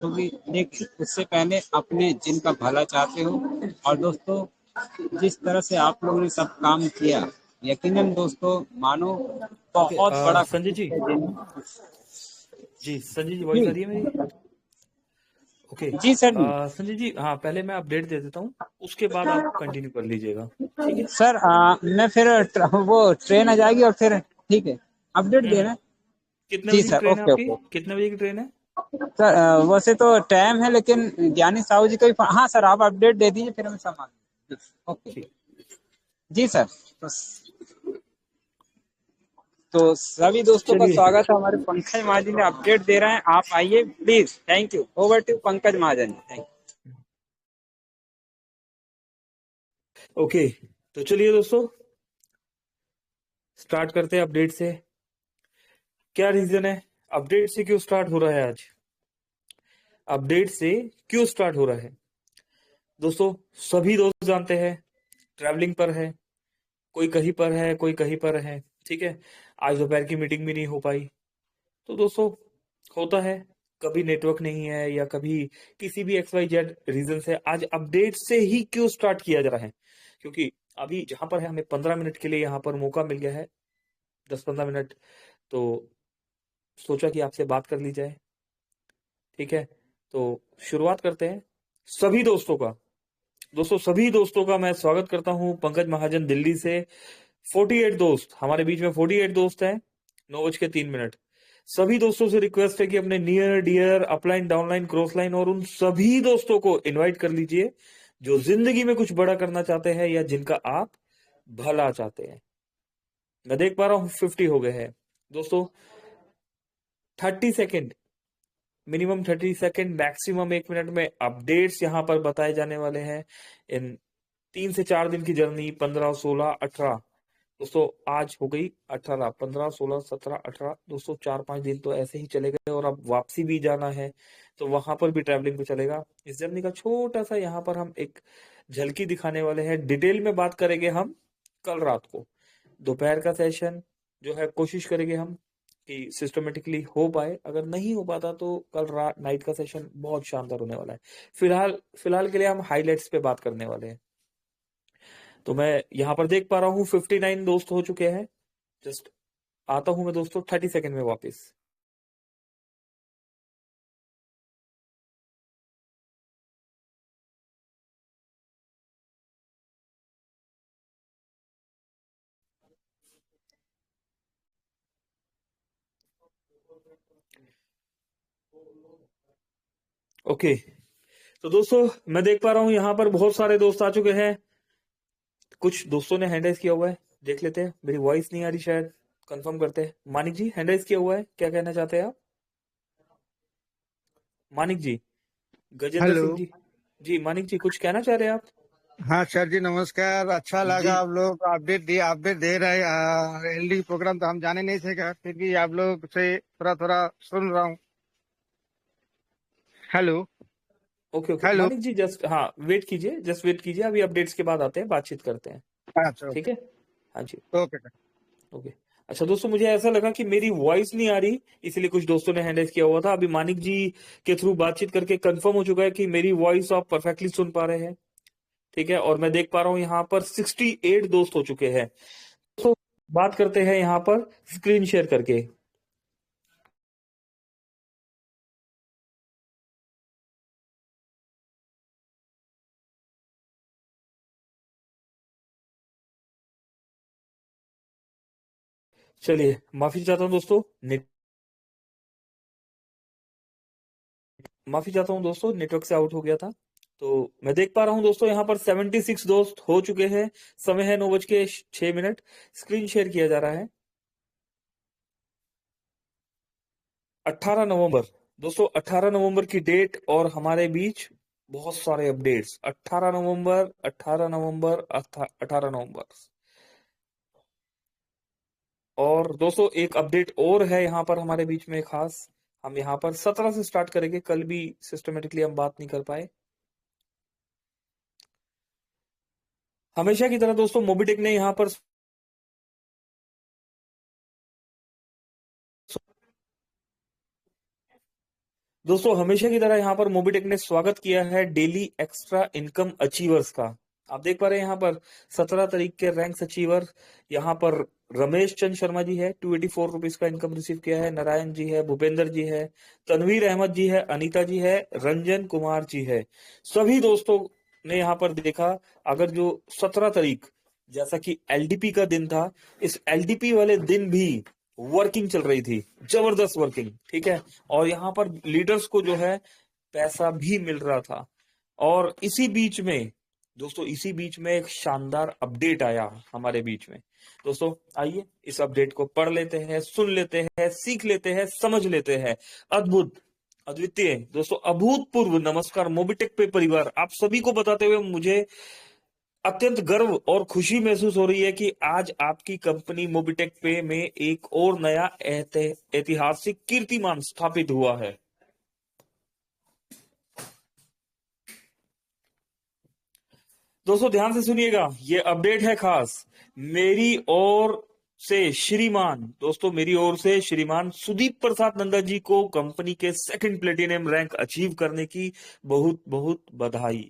क्योंकि देखिए उससे पहले अपने जिनका भला चाहते हो। और दोस्तों, जिस तरह से आप लोगों ने सब काम किया, यकीनन दोस्तों मानो ओके, बहुत बड़ा संजय जी। है जिन। जी संजय जी, वॉइस आ जी रही है मेरी? ओके। जी सर जी। संजय जी, हाँ, पहले मैं अपडेट दे देता हूँ, उसके बाद आप कंटिन्यू कर लीजिएगा। ठीक है। सर मैं फिर वो ट्रेन आ जाएगी और फिर ठीक है, अपडेट देना। कितने जी बजे की सर, ट्रेन है ओके आपकी? ओके। कितने बजे की ट्रेन है? सर वैसे तो टाइम है, लेकिन ज्ञानी साहू जी का भी हाँ सर, आप अपडेट दे दीजिए फिर हम संभाल लेंगे। ओके। ठीक। जी सर। तो सभी दोस्तों का चलिए। स्वागत है। हमारे पंकज महाजन ने अपडेट दे रहे हैं, आप आइए please. Thank you. Over to Pankaj Mahajan. Thank okay, तो चलिए दोस्तों, स्टार्ट करते हैं अपडेट से। क्या रीजन है अपडेट से क्यों स्टार्ट हो रहा है आज? अपडेट से क्यों स्टार्ट हो रहा है दोस्तों? सभी दोस्त जानते हैं, ट्रैवलिंग पर है, कोई कहीं पर है, कोई कहीं पर है। ठीक है। आज दोपहर की मीटिंग भी नहीं हो पाई। तो दोस्तों, होता है, कभी नेटवर्क नहीं है या कभी किसी भी एक्स वाई जेड रीजन से आज अपडेट से ही क्यों स्टार्ट किया जा रहा है? क्योंकि अभी जहां पर है, हमें 15 मिनट के लिए यहाँ पर मौका मिल गया है, 10-15 मिनट। तो सोचा कि आपसे बात कर ली जाए। ठीक है, तो शुरुआत करते हैं। सभी दोस्तों का, दोस्तों सभी दोस्तों का मैं स्वागत करता हूं पंकज महाजन दिल्ली से। 48 दोस्त हमारे बीच में, 48 दोस्त हैं। 9:03। सभी दोस्तों से रिक्वेस्ट है कि अपने near dear upline downline cross line और उन सभी दोस्तों को इनवाइट कर लीजिए जो जिंदगी में कुछ बड़ा करना चाहते हैं या जिनका आप भला चाहते हैं। मैं देख पा रहा हूं 50 हो गए हैं दोस्तों। 30 second, minimum 30 second, maximum 1 minute में अपडेट्स यहाँ पर बताए जाने वाले हैं। इन 3 से 4 दिन की जर्नी, 15, 16, 18। दोस्तों आज हो गई 18, 15, 16, 17, 18। दोस्तों 4-5 दिन तो ऐसे ही चले गए और अब वापसी भी जाना है, तो वहां पर भी ट्रैवलिंग पे चलेगा। इस जर्नी का छोटा सा यहाँ पर हम एक झलकी दिखाने वाले हैं। डिटेल में बात करेंगे हम कल रात को। दोपहर का सेशन जो है, कोशिश करेंगे हम कि सिस्टमेटिकली हो पाए। अगर नहीं हो पाता तो कल रात नाइट का सेशन बहुत शानदार होने वाला है। फिलहाल फिलहाल के लिए हम हाइलाइट्स पे बात करने वाले हैं। तो मैं यहाँ पर देख पा रहा हूँ 59 दोस्त हो चुके हैं। जस्ट आता हूं मैं दोस्तों 30 सेकेंड में वापस। ओके, तो दोस्तों मैं देख पा रहा हूं यहाँ पर बहुत सारे दोस्त आ चुके हैं। कुछ दोस्तों ने हैंड राइज किया हुआ है, देख लेते हैं। मेरी वॉइस नहीं आ रही शायद, कंफर्म करते हैं। मानिक जी हैंड राइज किया हुआ है, क्या कहना चाहते हैं आप? मानिक जी, गजेंद्र हेलो। सिंह जी। जी मानिक जी, कुछ कहना चाह रहे हैं आप? हाँ सर जी, नमस्कार। अच्छा जी लगा आप लोग अपडेट दे रहे। एलडी प्रोग्राम तो हम जाने नहीं थे, फिर भी आप लोग से थोड़ा थोड़ा सुन रहा हूँ। Hello. Okay okay hello. Manik ji, just हाँ वेट कीजिए, जस्ट वेट कीजिए, अभी अपडेट्स के बाद आते हैं, बातचीत करते हैं। अच्छा, ठीक ओके। है। हाँ जी। Okay sir. ओके। अच्छा दोस्तों, मुझे ऐसा लगा कि मेरी वॉइस नहीं आ रही, इसलिए कुछ दोस्तों ने हैंड रेज किया हुआ था। अभी मानिक जी के थ्रू बातचीत करके कंफर्म हो चुका है कि मेरी वॉइस आप परफेक्टली सुन पा रहे हैं। ठीक है, और मैं देख पा रहा हूं यहाँ पर 68 दोस्त हो चुके हैं। तो बात करते हैं यहाँ पर स्क्रीन शेयर करके। चलिए, माफी चाहता हूँ दोस्तों, माफी चाहता हूँ दोस्तों, नेटवर्क से आउट हो गया था। तो मैं देख पा रहा हूँ दोस्तों, यहाँ पर 76 दोस्त हो चुके हैं। समय है 9:06। स्क्रीन शेयर किया जा रहा है। 18 नवंबर, दोस्तों 18 नवंबर की डेट और हमारे बीच बहुत सारे अपडेट्स। 18 नवंबर, 18 नवंबर, 18 नवंबर। और दोस्तों एक अपडेट और है यहाँ पर हमारे बीच में खास। हम यहाँ पर 17 से स्टार्ट करेंगे, कल भी सिस्टमेटिकली हम बात नहीं कर पाए। हमेशा की तरह दोस्तों, मोबिटेक ने यहाँ पर दोस्तों हमेशा की तरह यहाँ पर मोबिटेक ने स्वागत किया है डेली एक्स्ट्रा इनकम अचीवर्स का। आप देख पा रहे हैं यहाँ पर 17 तारीख के रैंक्स अचीवर यहाँ पर रमेश चंद शर्मा जी है, 284 रुपीज का इनकम रिसीव किया है। नारायण जी है, भूपेंद्र जी है, तनवीर अहमद जी है, अनीता जी है, रंजन कुमार जी है। सभी दोस्तों ने यहाँ पर देखा, अगर जो 17 तारीख जैसा कि एलडीपी का दिन था, इस एलडीपी वाले दिन भी वर्किंग चल रही थी, जबरदस्त वर्किंग, ठीक है। और यहाँ पर लीडर्स को जो है पैसा भी मिल रहा था। और इसी बीच में दोस्तों, इसी बीच में एक शानदार अपडेट आया हमारे बीच में। दोस्तों आइए इस अपडेट को पढ़ लेते हैं, सुन लेते हैं, सीख लेते हैं, समझ लेते हैं। अद्भुत, अद्वितीय, दोस्तों अभूतपूर्व नमस्कार मोबिटेक पे परिवार, आप सभी को बताते हुए मुझे अत्यंत गर्व और खुशी महसूस हो रही है कि आज आपकी कंपनी मोबिटेक पे में एक और नया ऐतिहासिक कीर्तिमान स्थापित हुआ है। दोस्तों ध्यान से सुनिएगा, ये अपडेट है खास मेरी ओर से श्रीमान, दोस्तों मेरी ओर से श्रीमान सुदीप प्रसाद नंदा जी को कंपनी के सेकंड प्लेटिनम रैंक अचीव करने की बहुत बहुत बधाई।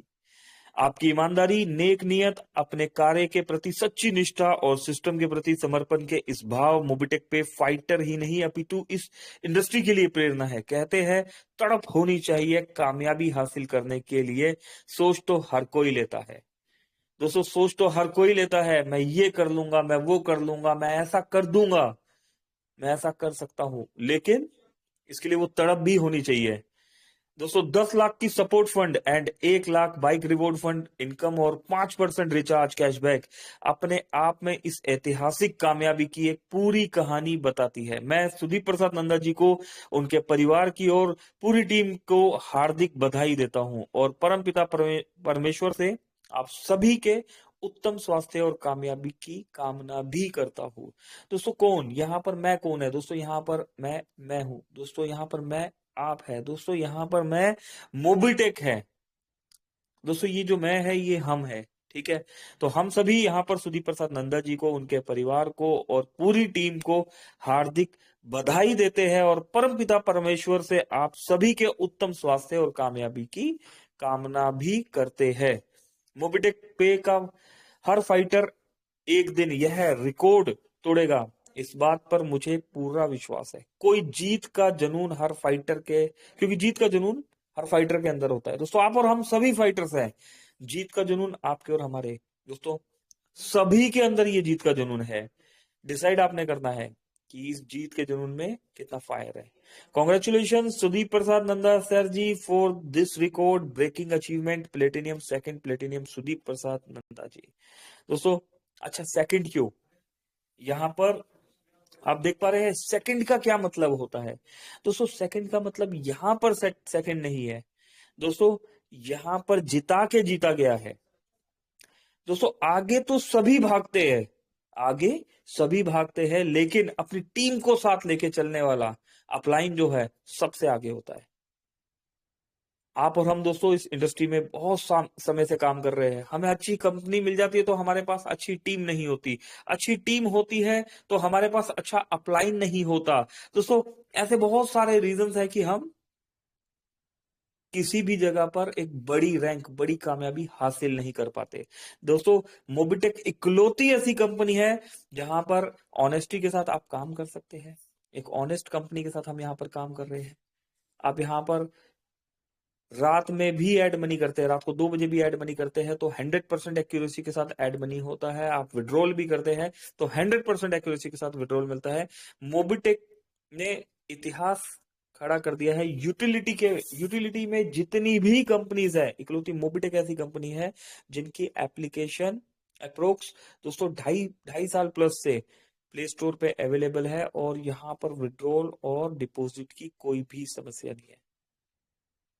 आपकी ईमानदारी, नेक नियत, अपने कार्य के प्रति सच्ची निष्ठा और सिस्टम के प्रति समर्पण के इस भाव मोबिटेक पे फाइटर ही नहीं अपितु इस इंडस्ट्री के लिए प्रेरणा है। कहते हैं तड़प होनी चाहिए कामयाबी हासिल करने के लिए, सोच तो हर कोई लेता है। दोस्तों सोच तो हर कोई लेता है, मैं ये कर लूंगा, मैं वो कर लूंगा, मैं ऐसा कर दूंगा, मैं ऐसा कर सकता हूं, लेकिन इसके लिए वो तड़प भी होनी चाहिए। दोस्तों 10 लाख की support fund and 1 lakh bike reward fund income और 5% रिचार्ज कैशबैक अपने आप में इस ऐतिहासिक कामयाबी की एक पूरी कहानी बताती है। मैं सुदीप प्रसाद नंदा जी को, उनके परिवार की और पूरी टीम को हार्दिक बधाई देता हूं और परमपिता परमेश्वर से आप सभी के उत्तम स्वास्थ्य और कामयाबी की कामना भी करता हूं। दोस्तों कौन यहाँ पर, मैं कौन है दोस्तों, यहाँ पर मैं हूं दोस्तों, यहाँ पर मैं आप है दोस्तों, यहाँ पर मैं मोबिटेक है दोस्तों, ये जो मैं है ये हम है, ठीक है। तो हम सभी यहाँ पर सुदीप प्रसाद नंदा जी को, उनके परिवार को और पूरी टीम को हार्दिक बधाई देते हैं और परमपिता परमेश्वर से आप सभी के उत्तम स्वास्थ्य और कामयाबी की कामना भी करते हैं। मोबिटेक पे का हर फाइटर एक दिन यह रिकॉर्ड तोड़ेगा, इस बात पर मुझे पूरा विश्वास है। कोई जीत का जुनून हर फाइटर के, क्योंकि जीत का जुनून हर फाइटर के अंदर होता है। दोस्तों आप और हम सभी फाइटर्स हैं, जीत का जुनून आपके और हमारे दोस्तों सभी के अंदर ये जीत का जुनून है। डिसाइड आपने करना है कि इस जीत के जुनून में कितना फायर है। Congratulation Sudeep Prasad Nanda sir ji for this record breaking achievement, platinum, second platinum Sudeep Prasad Nanda ji. दोस्तों अच्छा सेकंड क्यों, यहां पर आप देख पा रहे हैं सेकंड का क्या मतलब होता है। दोस्तों सेकंड का मतलब यहां पर सेकंड नहीं है दोस्तों, यहां पर जिता के जीता गया है। दोस्तों आगे तो सभी भागते हैं, आगे सभी भागते हैं, लेकिन अपनी टीम को साथ लेके चलने वाला अपलाइन जो है सबसे आगे होता है। आप और हम दोस्तों इस इंडस्ट्री में बहुत समय से काम कर रहे हैं, हमें अच्छी कंपनी मिल जाती है तो हमारे पास अच्छी टीम नहीं होती, अच्छी टीम होती है तो हमारे पास अच्छा अपलाइन नहीं होता। दोस्तों ऐसे बहुत सारे रीजंस है कि हम किसी भी जगह पर एक बड़ी रैंक, बड़ी कामयाबी हासिल नहीं कर पाते। दोस्तों मोबिटेक इकलौती ऐसी कंपनी है जहां पर ऑनेस्टी के साथ आप काम कर सकते हैं। एक ऑनेस्ट कंपनी के साथ हम यहाँ पर काम कर रहे हैं। आप यहाँ पर रात में भी एड मनी करते हैं, रात को 2 बजे भी एड मनी करते हैं तो 100% एक्यूरेसी के साथ एड मनी होता है। आप विड्रॉल भी करते हैं तो 100% एक्यूरेसी के साथ विड्रॉल मिलता है। मोबिटेक ने इतिहास खड़ा कर दिया है यूटिलिटी में जितनी भी कंपनीज है, इकलौती मोबिटेक ऐसी कंपनी है जिनकी एप्लीकेशन अप्रोक्स दोस्तों 2.5 साल प्लस से प्ले स्टोर पे अवेलेबल है और यहाँ पर विड्रॉल और डिपॉजिट की कोई भी समस्या नहीं है।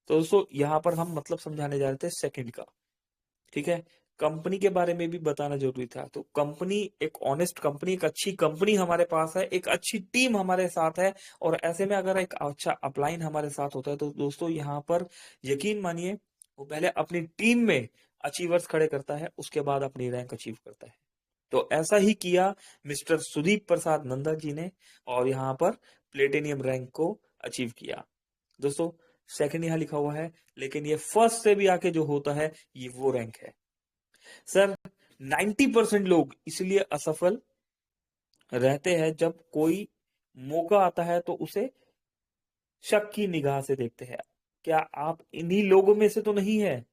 तो दोस्तों यहाँ पर हम मतलब समझाने जा रहे थे सेकंड का, ठीक है। कंपनी के बारे में भी बताना जरूरी था। तो कंपनी एक ऑनेस्ट कंपनी, एक अच्छी कंपनी हमारे पास है, एक अच्छी टीम हमारे साथ है और ऐसे में अगर एक अच्छा अपलाइन हमारे साथ होता है तो दोस्तों यहाँ पर यकीन मानिए वो पहले अपनी टीम में अचीवर्स खड़े करता है, उसके बाद अपनी रैंक अचीव करता है। तो ऐसा ही किया मिस्टर सुदीप प्रसाद नंदा जी ने और यहाँ पर प्लेटिनियम रैंक को अचीव किया। दोस्तों सेकंड यहाँ लिखा हुआ है, लेकिन ये फर्स्ट से भी आके जो होता है ये वो रैंक है सर। 90% लोग इसलिए असफल रहते हैं जब कोई मौका आता है तो उसे शक की निगाह से देखते हैं। क्या आप इन्हीं लोगों में से तो नहीं है?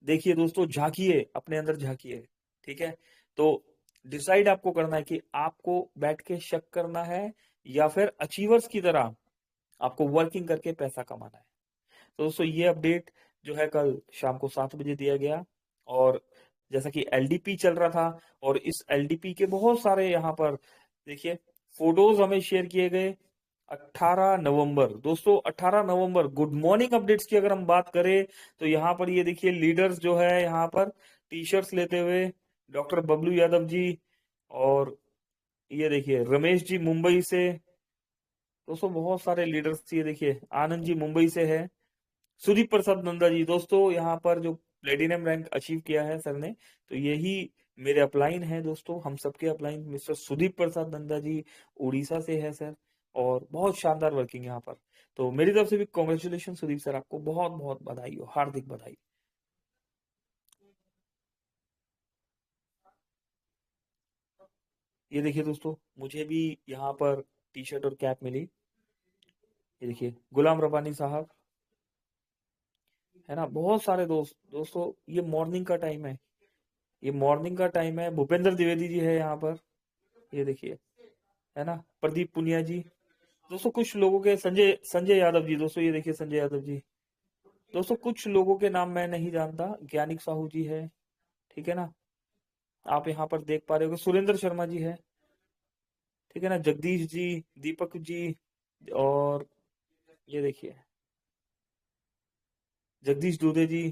देखिए दोस्तों, झांकिए, अपने अंदर झांकिए, ठीक है। तो डिसाइड आपको करना है कि आपको बैठ के शक करना है या फिर अचीवर्स की तरह आपको वर्किंग करके पैसा कमाना है। तो दोस्तों ये अपडेट जो है कल शाम को 7 बजे दिया गया, और जैसा कि एलडीपी चल रहा था और इस एलडीपी के बहुत सारे यहाँ पर देखिए फोटोज हमें शेयर किए गए। 18 नवंबर दोस्तों, 18 नवंबर गुड मॉर्निंग अपडेट्स की अगर हम बात करें तो यहाँ पर ये देखिए लीडर्स जो है यहाँ पर टी शर्ट्स लेते हुए, डॉक्टर बबलू यादव जी, और ये देखिए रमेश जी मुंबई से। दोस्तों बहुत सारे लीडर्स, ये देखिए आनंद जी मुंबई से है, सुदीप प्रसाद नंदा जी। दोस्तों यहाँ पर जो प्लेटिनम रैंक अचीव किया है सर ने, तो यही मेरे अपलाइन है दोस्तों, हम सबके अपलाइन मिस्टर सुदीप प्रसाद नंदा जी उड़ीसा से है सर, और बहुत शानदार वर्किंग यहाँ पर। तो मेरी तरफ से भी कॉन्ग्रेचुलेशन सुदीप सर, आपको बहुत बहुत बधाई हो, हार्दिक बधाई। ये देखिए दोस्तों, मुझे भी यहाँ पर टी शर्ट और कैप मिली। ये देखिए गुलाम रब्बानी साहब, है ना, बहुत सारे दोस्तों ये मॉर्निंग का टाइम है, ये मॉर्निंग का टाइम है। भूपेंद्र द्विवेदी जी है यहाँ पर, ये देखिए, है ना, प्रदीप पुनिया जी। दोस्तों कुछ लोगों के, संजय संजय यादव जी, दोस्तों ये देखिए संजय यादव जी। दोस्तों कुछ लोगों के नाम मैं नहीं जानता, ज्ञानिक साहू जी है, ठीक है ना, आप यहाँ पर देख पा रहे हो। सुरेंद्र शर्मा जी है, ठीक है ना, जगदीश जी, दीपक जी, और ये देखिए जगदीश दूधे जी,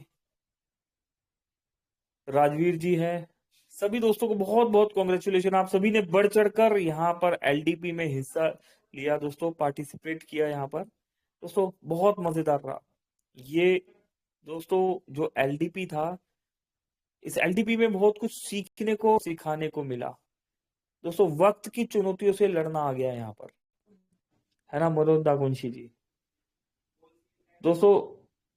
राजवीर जी है। सभी दोस्तों को बहुत बहुत कॉन्ग्रेचुलेशन, आप सभी ने बढ़ चढ़कर यहाँ पर एलडीपी में हिस्सा लिया दोस्तों, पार्टिसिपेट किया यहाँ पर। दोस्तों बहुत मजेदार रहा ये दोस्तों, जो एलडीपी था, इस एलडीपी में बहुत कुछ सीखने को सिखाने को मिला दोस्तों। वक्त की चुनौतियों से लड़ना आ गया यहाँ पर, है ना मनोज दागुंशी जी। दोस्तों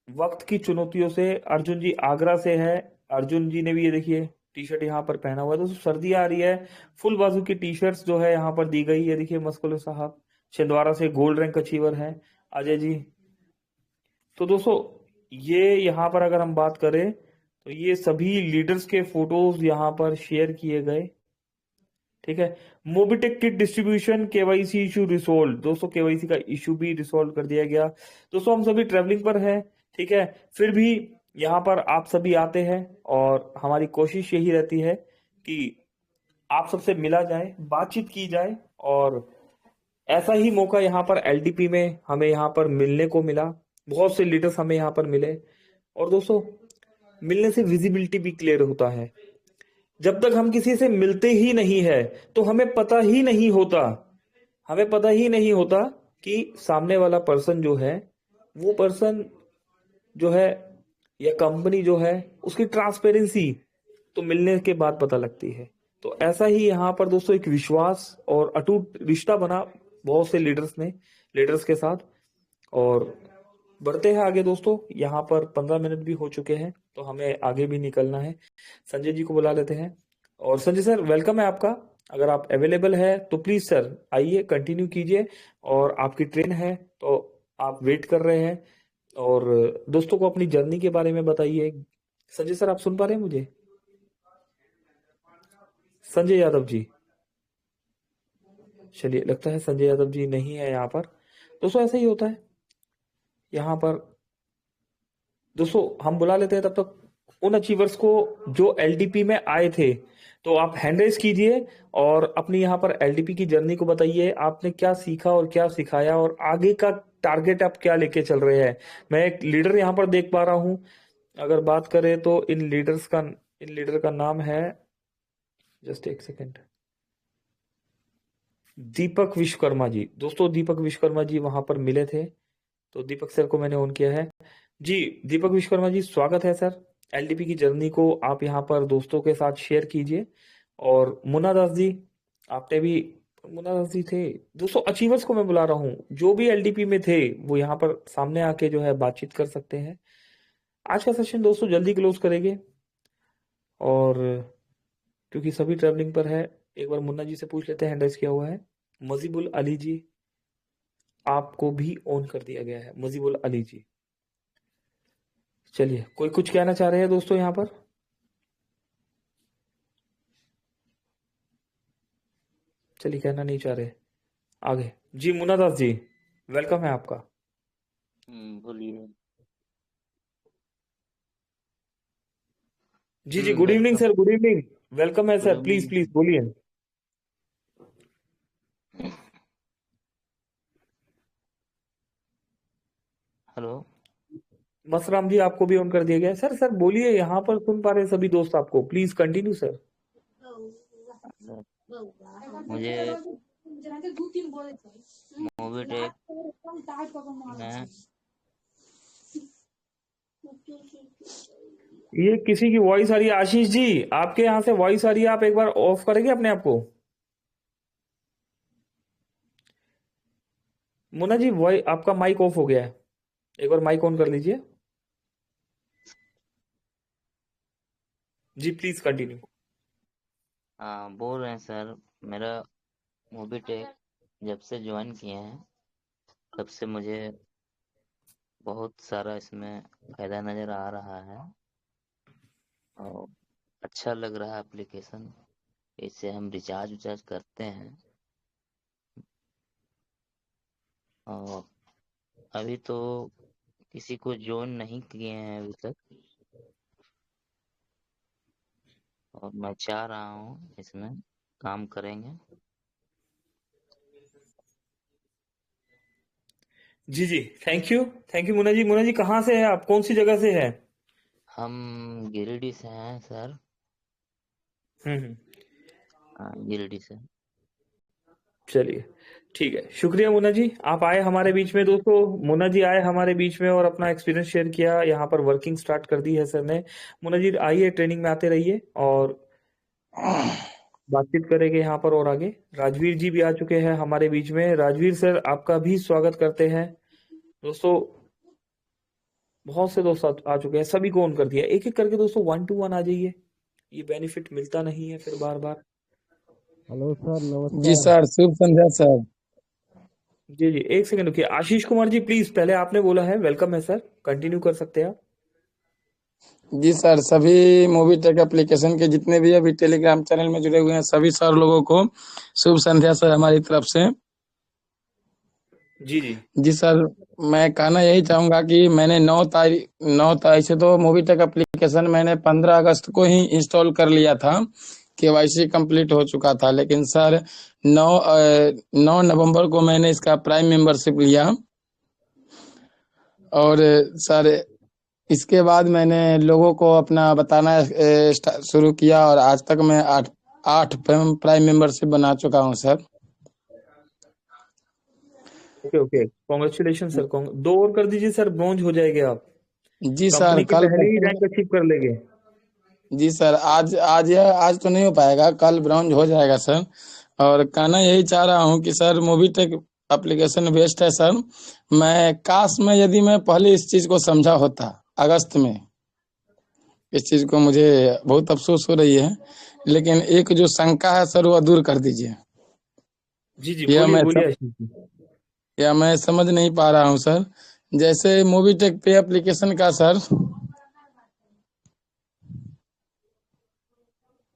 वक्त की चुनौतियों से, अर्जुन जी आगरा से है, अर्जुन जी ने भी ये देखिए टी शर्ट यहाँ पर पहना हुआ है। दोस्तों सर्दी आ रही है, फुल बाजू की टी शर्ट्स जो है यहाँ पर दी गई है। देखिए मस्कुलो साहब छिंदवाड़ा से गोल्ड रैंक अचीवर है, अजय जी। तो दोस्तों ये यहाँ पर अगर हम बात करें तो ये सभी लीडर्स के फोटोज यहाँ पर शेयर किए गए, ठीक है। Mobitech kit distribution KYC issue resolve, दोस्तों केवाईसी का इशू भी रिसोल्व कर दिया गया। दोस्तों हम सभी ट्रेवलिंग पर हैं, ठीक है, फिर भी यहाँ पर आप सभी आते हैं और हमारी कोशिश यही रहती है कि आप सबसे मिला जाए, बातचीत की जाए, और ऐसा ही मौका यहाँ पर एलडीपी में हमें यहाँ पर मिलने को मिला। बहुत से लीडर्स हमें यहाँ पर मिले, और दोस्तों मिलने से विजिबिलिटी भी क्लियर होता है। जब तक हम किसी से मिलते ही नहीं है तो हमें पता ही नहीं होता, हमें पता ही नहीं होता कि सामने वाला पर्सन जो है, वो पर्सन जो है या कंपनी जो है, उसकी ट्रांसपेरेंसी तो मिलने के बाद पता लगती है। तो ऐसा ही यहाँ पर दोस्तों एक विश्वास और अटूट रिश्ता बना बहुत से लीडर्स के साथ, और बढ़ते हैं आगे दोस्तों। यहाँ पर 15 मिनट भी हो चुके हैं, तो हमें आगे भी निकलना है। संजय जी को बुला लेते हैं, और संजय सर वेलकम है आपका, अगर आप अवेलेबल है तो प्लीज सर आइए, कंटिन्यू कीजिए, और आपकी ट्रेन है तो आप वेट कर रहे हैं, और दोस्तों को अपनी जर्नी के बारे में बताइए। संजय सर आप सुन पा रहे हैं मुझे? संजय यादव जी, चलिए लगता है संजय यादव जी नहीं है यहाँ पर। दोस्तों ऐसा ही होता है यहाँ पर, दोस्तों हम बुला लेते हैं तब तक उन अचीवर्स को जो एलडीपी में आए थे। तो आप हैंड रेज कीजिए और अपनी यहाँ पर एलडीपी की जर्नी को बताइए, आपने क्या सीखा और क्या सिखाया, और आगे का टारगेट आप क्या लेके चल रहे हैं। मैं एक लीडर यहाँ पर देख पा रहा हूँ, अगर बात करें तो इन लीडर का नाम है, जस्ट एक सेकेंड, दीपक विश्वकर्मा जी। दोस्तों दीपक विश्वकर्मा जी वहां पर मिले थे, तो दीपक सर को मैंने ऑन किया है जी। दीपक विश्वकर्मा जी स्वागत है सर, एलडीपी की जर्नी को आप यहाँ पर दोस्तों के साथ शेयर कीजिए। और मुन्ना दास जी, आपने भी मुनाज जी थे। दोस्तों अचीवर्स को मैं बुला रहा हूँ, जो भी एलडीपी में थे वो यहाँ पर सामने आके जो है बातचीत कर सकते हैं। आज का सेशन दोस्तों जल्दी क्लोज करेंगे, और क्योंकि सभी ट्रैवलिंग पर है, एक बार मुन्ना जी से पूछ लेते हैं हैंड राइज किया हुआ है। मजीबुल अली जी, आपको भी ऑन कर दिया गया है, मजीबुल अली जी। चलिए, कोई कुछ कहना चाह रहे हैं दोस्तों यहाँ पर? चलिए, कहना नहीं चाह रहे, आगे जी। मुन्ना दास जी, वेलकम है आपका। बोलिए। जी जी, good evening sir, good evening, welcome है good sir, please evening. Please बोलिए। हेलो मसराम जी, आपको भी ऑन कर दिया गया है सर। सर बोलिए, यहाँ पर सुन पा रहे हैं सभी दोस्त आपको, प्लीज कंटिन्यू सर। सर, मुझे मोबिटेक में ये किसी की वॉइस आ रही है, आशीष जी आपके यहाँ से वॉइस आ रही है, आप एक बार ऑफ करेंगे अपने आप को? मुन्ना जी, वॉइस आपका माइक ऑफ हो गया है, एक बार माइक ऑन कर लीजिए। जी प्लीज कंटिन्यू। बोल रहे हैं सर, मेरा मोबिटेक जब से ज्वाइन किए हैं तब से मुझे बहुत सारा इसमें फायदा नज़र आ रहा है और अच्छा लग रहा है एप्लीकेशन। इससे हम रिचार्ज उचार्ज करते हैं और अभी तो किसी को ज्वाइन नहीं किए हैं अभी तक, और मैं चाह रहा हूँ इसमें काम करेंगे। जी जी, thank you, thank you Munna ji. Munna ji कहाँ से है आप, कौन सी जगह से है? हम गिरिडीह से हैं सर। हम्म। गिरिडीह से। चलिए, ठीक है, शुक्रिया मुन्ना जी, आप आए हमारे बीच में। दोस्तों मुन्ना जी आए हमारे बीच में और अपना एक्सपीरियंस शेयर किया, यहाँ पर वर्किंग स्टार्ट कर दी है सर ने। मुन्ना जी आइए, ट्रेनिंग में आते रहिए और बातचीत करेंगे यहाँ पर। और आगे राजवीर जी भी आ चुके हैं हमारे बीच में। राजवीर सर, आपका भी स्वागत करते हैं। दोस्तों बहुत से दोस्त आ चुके हैं, सभी को ऑन कर दिया, एक एक करके दोस्तों 1 to 1 आ जाइए, ये बेनिफिट मिलता नहीं है फिर बार बार। हेलो सर, जी नमस्कार। सर, शुभ संध्या सर। जी जी, एक सेकंड रुकिए, आशीष कुमार जी प्लीज, पहले आपने बोला है, वेलकम है सर, कंटिन्यू कर सकते हैं आप। जी सर, सभी मोबीटेक एप्लीकेशन के जितने भी अभी टेलीग्राम चैनल में जुड़े हुए हैं सभी सर लोगों को शुभ संध्या सर हमारी तरफ से। जी जी जी सर, मैं कहना यही चाहूंगा कि मैंने 9 तारीख से तो मोबीटेक एप्लीकेशन मैंने 15 अगस्त को ही इंस्टॉल कर लिया था, केवाईसी कंप्लीट हो चुका था। लेकिन सर 9 नवंबर को मैंने इसका प्राइम मेंबरशिप लिया और सर इसके बाद मैंने लोगों को अपना बताना शुरू किया और आज तक मैं 8 प्राइम मेंबरशिप बना चुका हूं sir. Okay okay, congratulation sir, दो और कर दीजिए सर, ब्रॉन्ज हो जाएंगे आप, जी सर, कंपनी की कल पहले ही रैंक अचीव कर लेंगे। जी सर, आज तो नहीं हो पाएगा, कल ब्राउन हो जाएगा सर। और कहना यही चाह रहा हूं कि सर मोबीटेक एप्लीकेशन बेस्ट है सर। मैं काश में यदि मैं पहले इस चीज को समझा होता अगस्त में, इस चीज को मुझे बहुत अफसोस हो रही है। लेकिन एक जो शंका है सर वह दूर कर दीजिए। जी जी, यह बोलिए मैं बोलिए सम, आशीष जी। यह मैं समझ नहीं पा रहा हूं सर। जैसे मोबीटेक पे एप्लीकेशन का सर,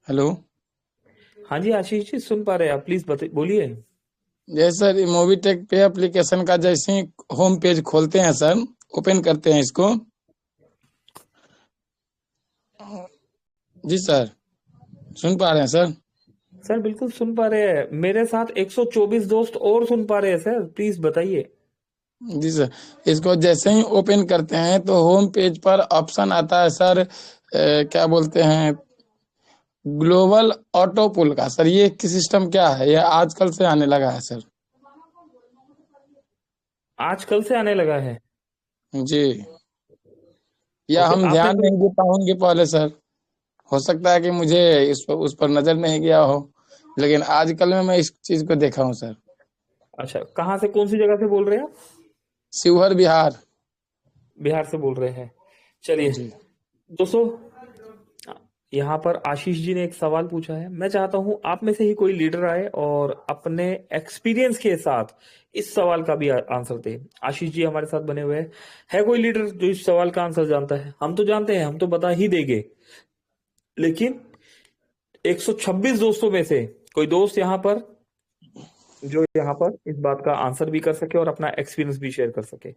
हेलो, हाँ जी आशीष जी, सुन पा रहे हैं आप, प्लीज बोलिए। जैसे सर मोबीटेक पे एप्लीकेशन का जैसे ही होम पेज खोलते हैं सर, ओपन करते हैं इसको। जी सर, सुन पा रहे हैं सर? सर बिल्कुल सुन पा रहे हैं, मेरे साथ 124 दोस्त और सुन पा रहे हैं सर, प्लीज बताइए। जी सर, इसको जैसे ही ओपन करते हैं तो होम पेज पर ऑप्शन आता है सर, क्या बोलते हैं, ग्लोबल ऑटो पुल का। सर ये की सिस्टम क्या है, ये आजकल से आने लगा है सर? आजकल से आने लगा है? जी, या ओके, हम आपने ध्यान नहीं दे पाएंगे पहले सर, हो सकता है कि मुझे उस पर नजर नहीं गया हो। लेकिन आजकल में मैं इस चीज को देखा हूँ सर। अच्छा, कहाँ से, कौन सी जगह से बोल रहे हैं आप? शिवहर बिहार। बिहार से बोल रहे हैं। चलिए जी दोस्तों, यहाँ पर आशीष जी ने एक सवाल पूछा है। मैं चाहता हूं आप में से ही कोई लीडर आए और अपने एक्सपीरियंस के साथ इस सवाल का भी आंसर दे। आशीष जी हमारे साथ बने हुए हैं। है कोई लीडर जो इस सवाल का आंसर जानता है? हम तो जानते हैं, हम तो बता ही देंगे, लेकिन 126 दोस्तों में से कोई दोस्त यहाँ पर जो यहाँ पर इस बात का आंसर भी कर सके और अपना एक्सपीरियंस भी शेयर कर सके।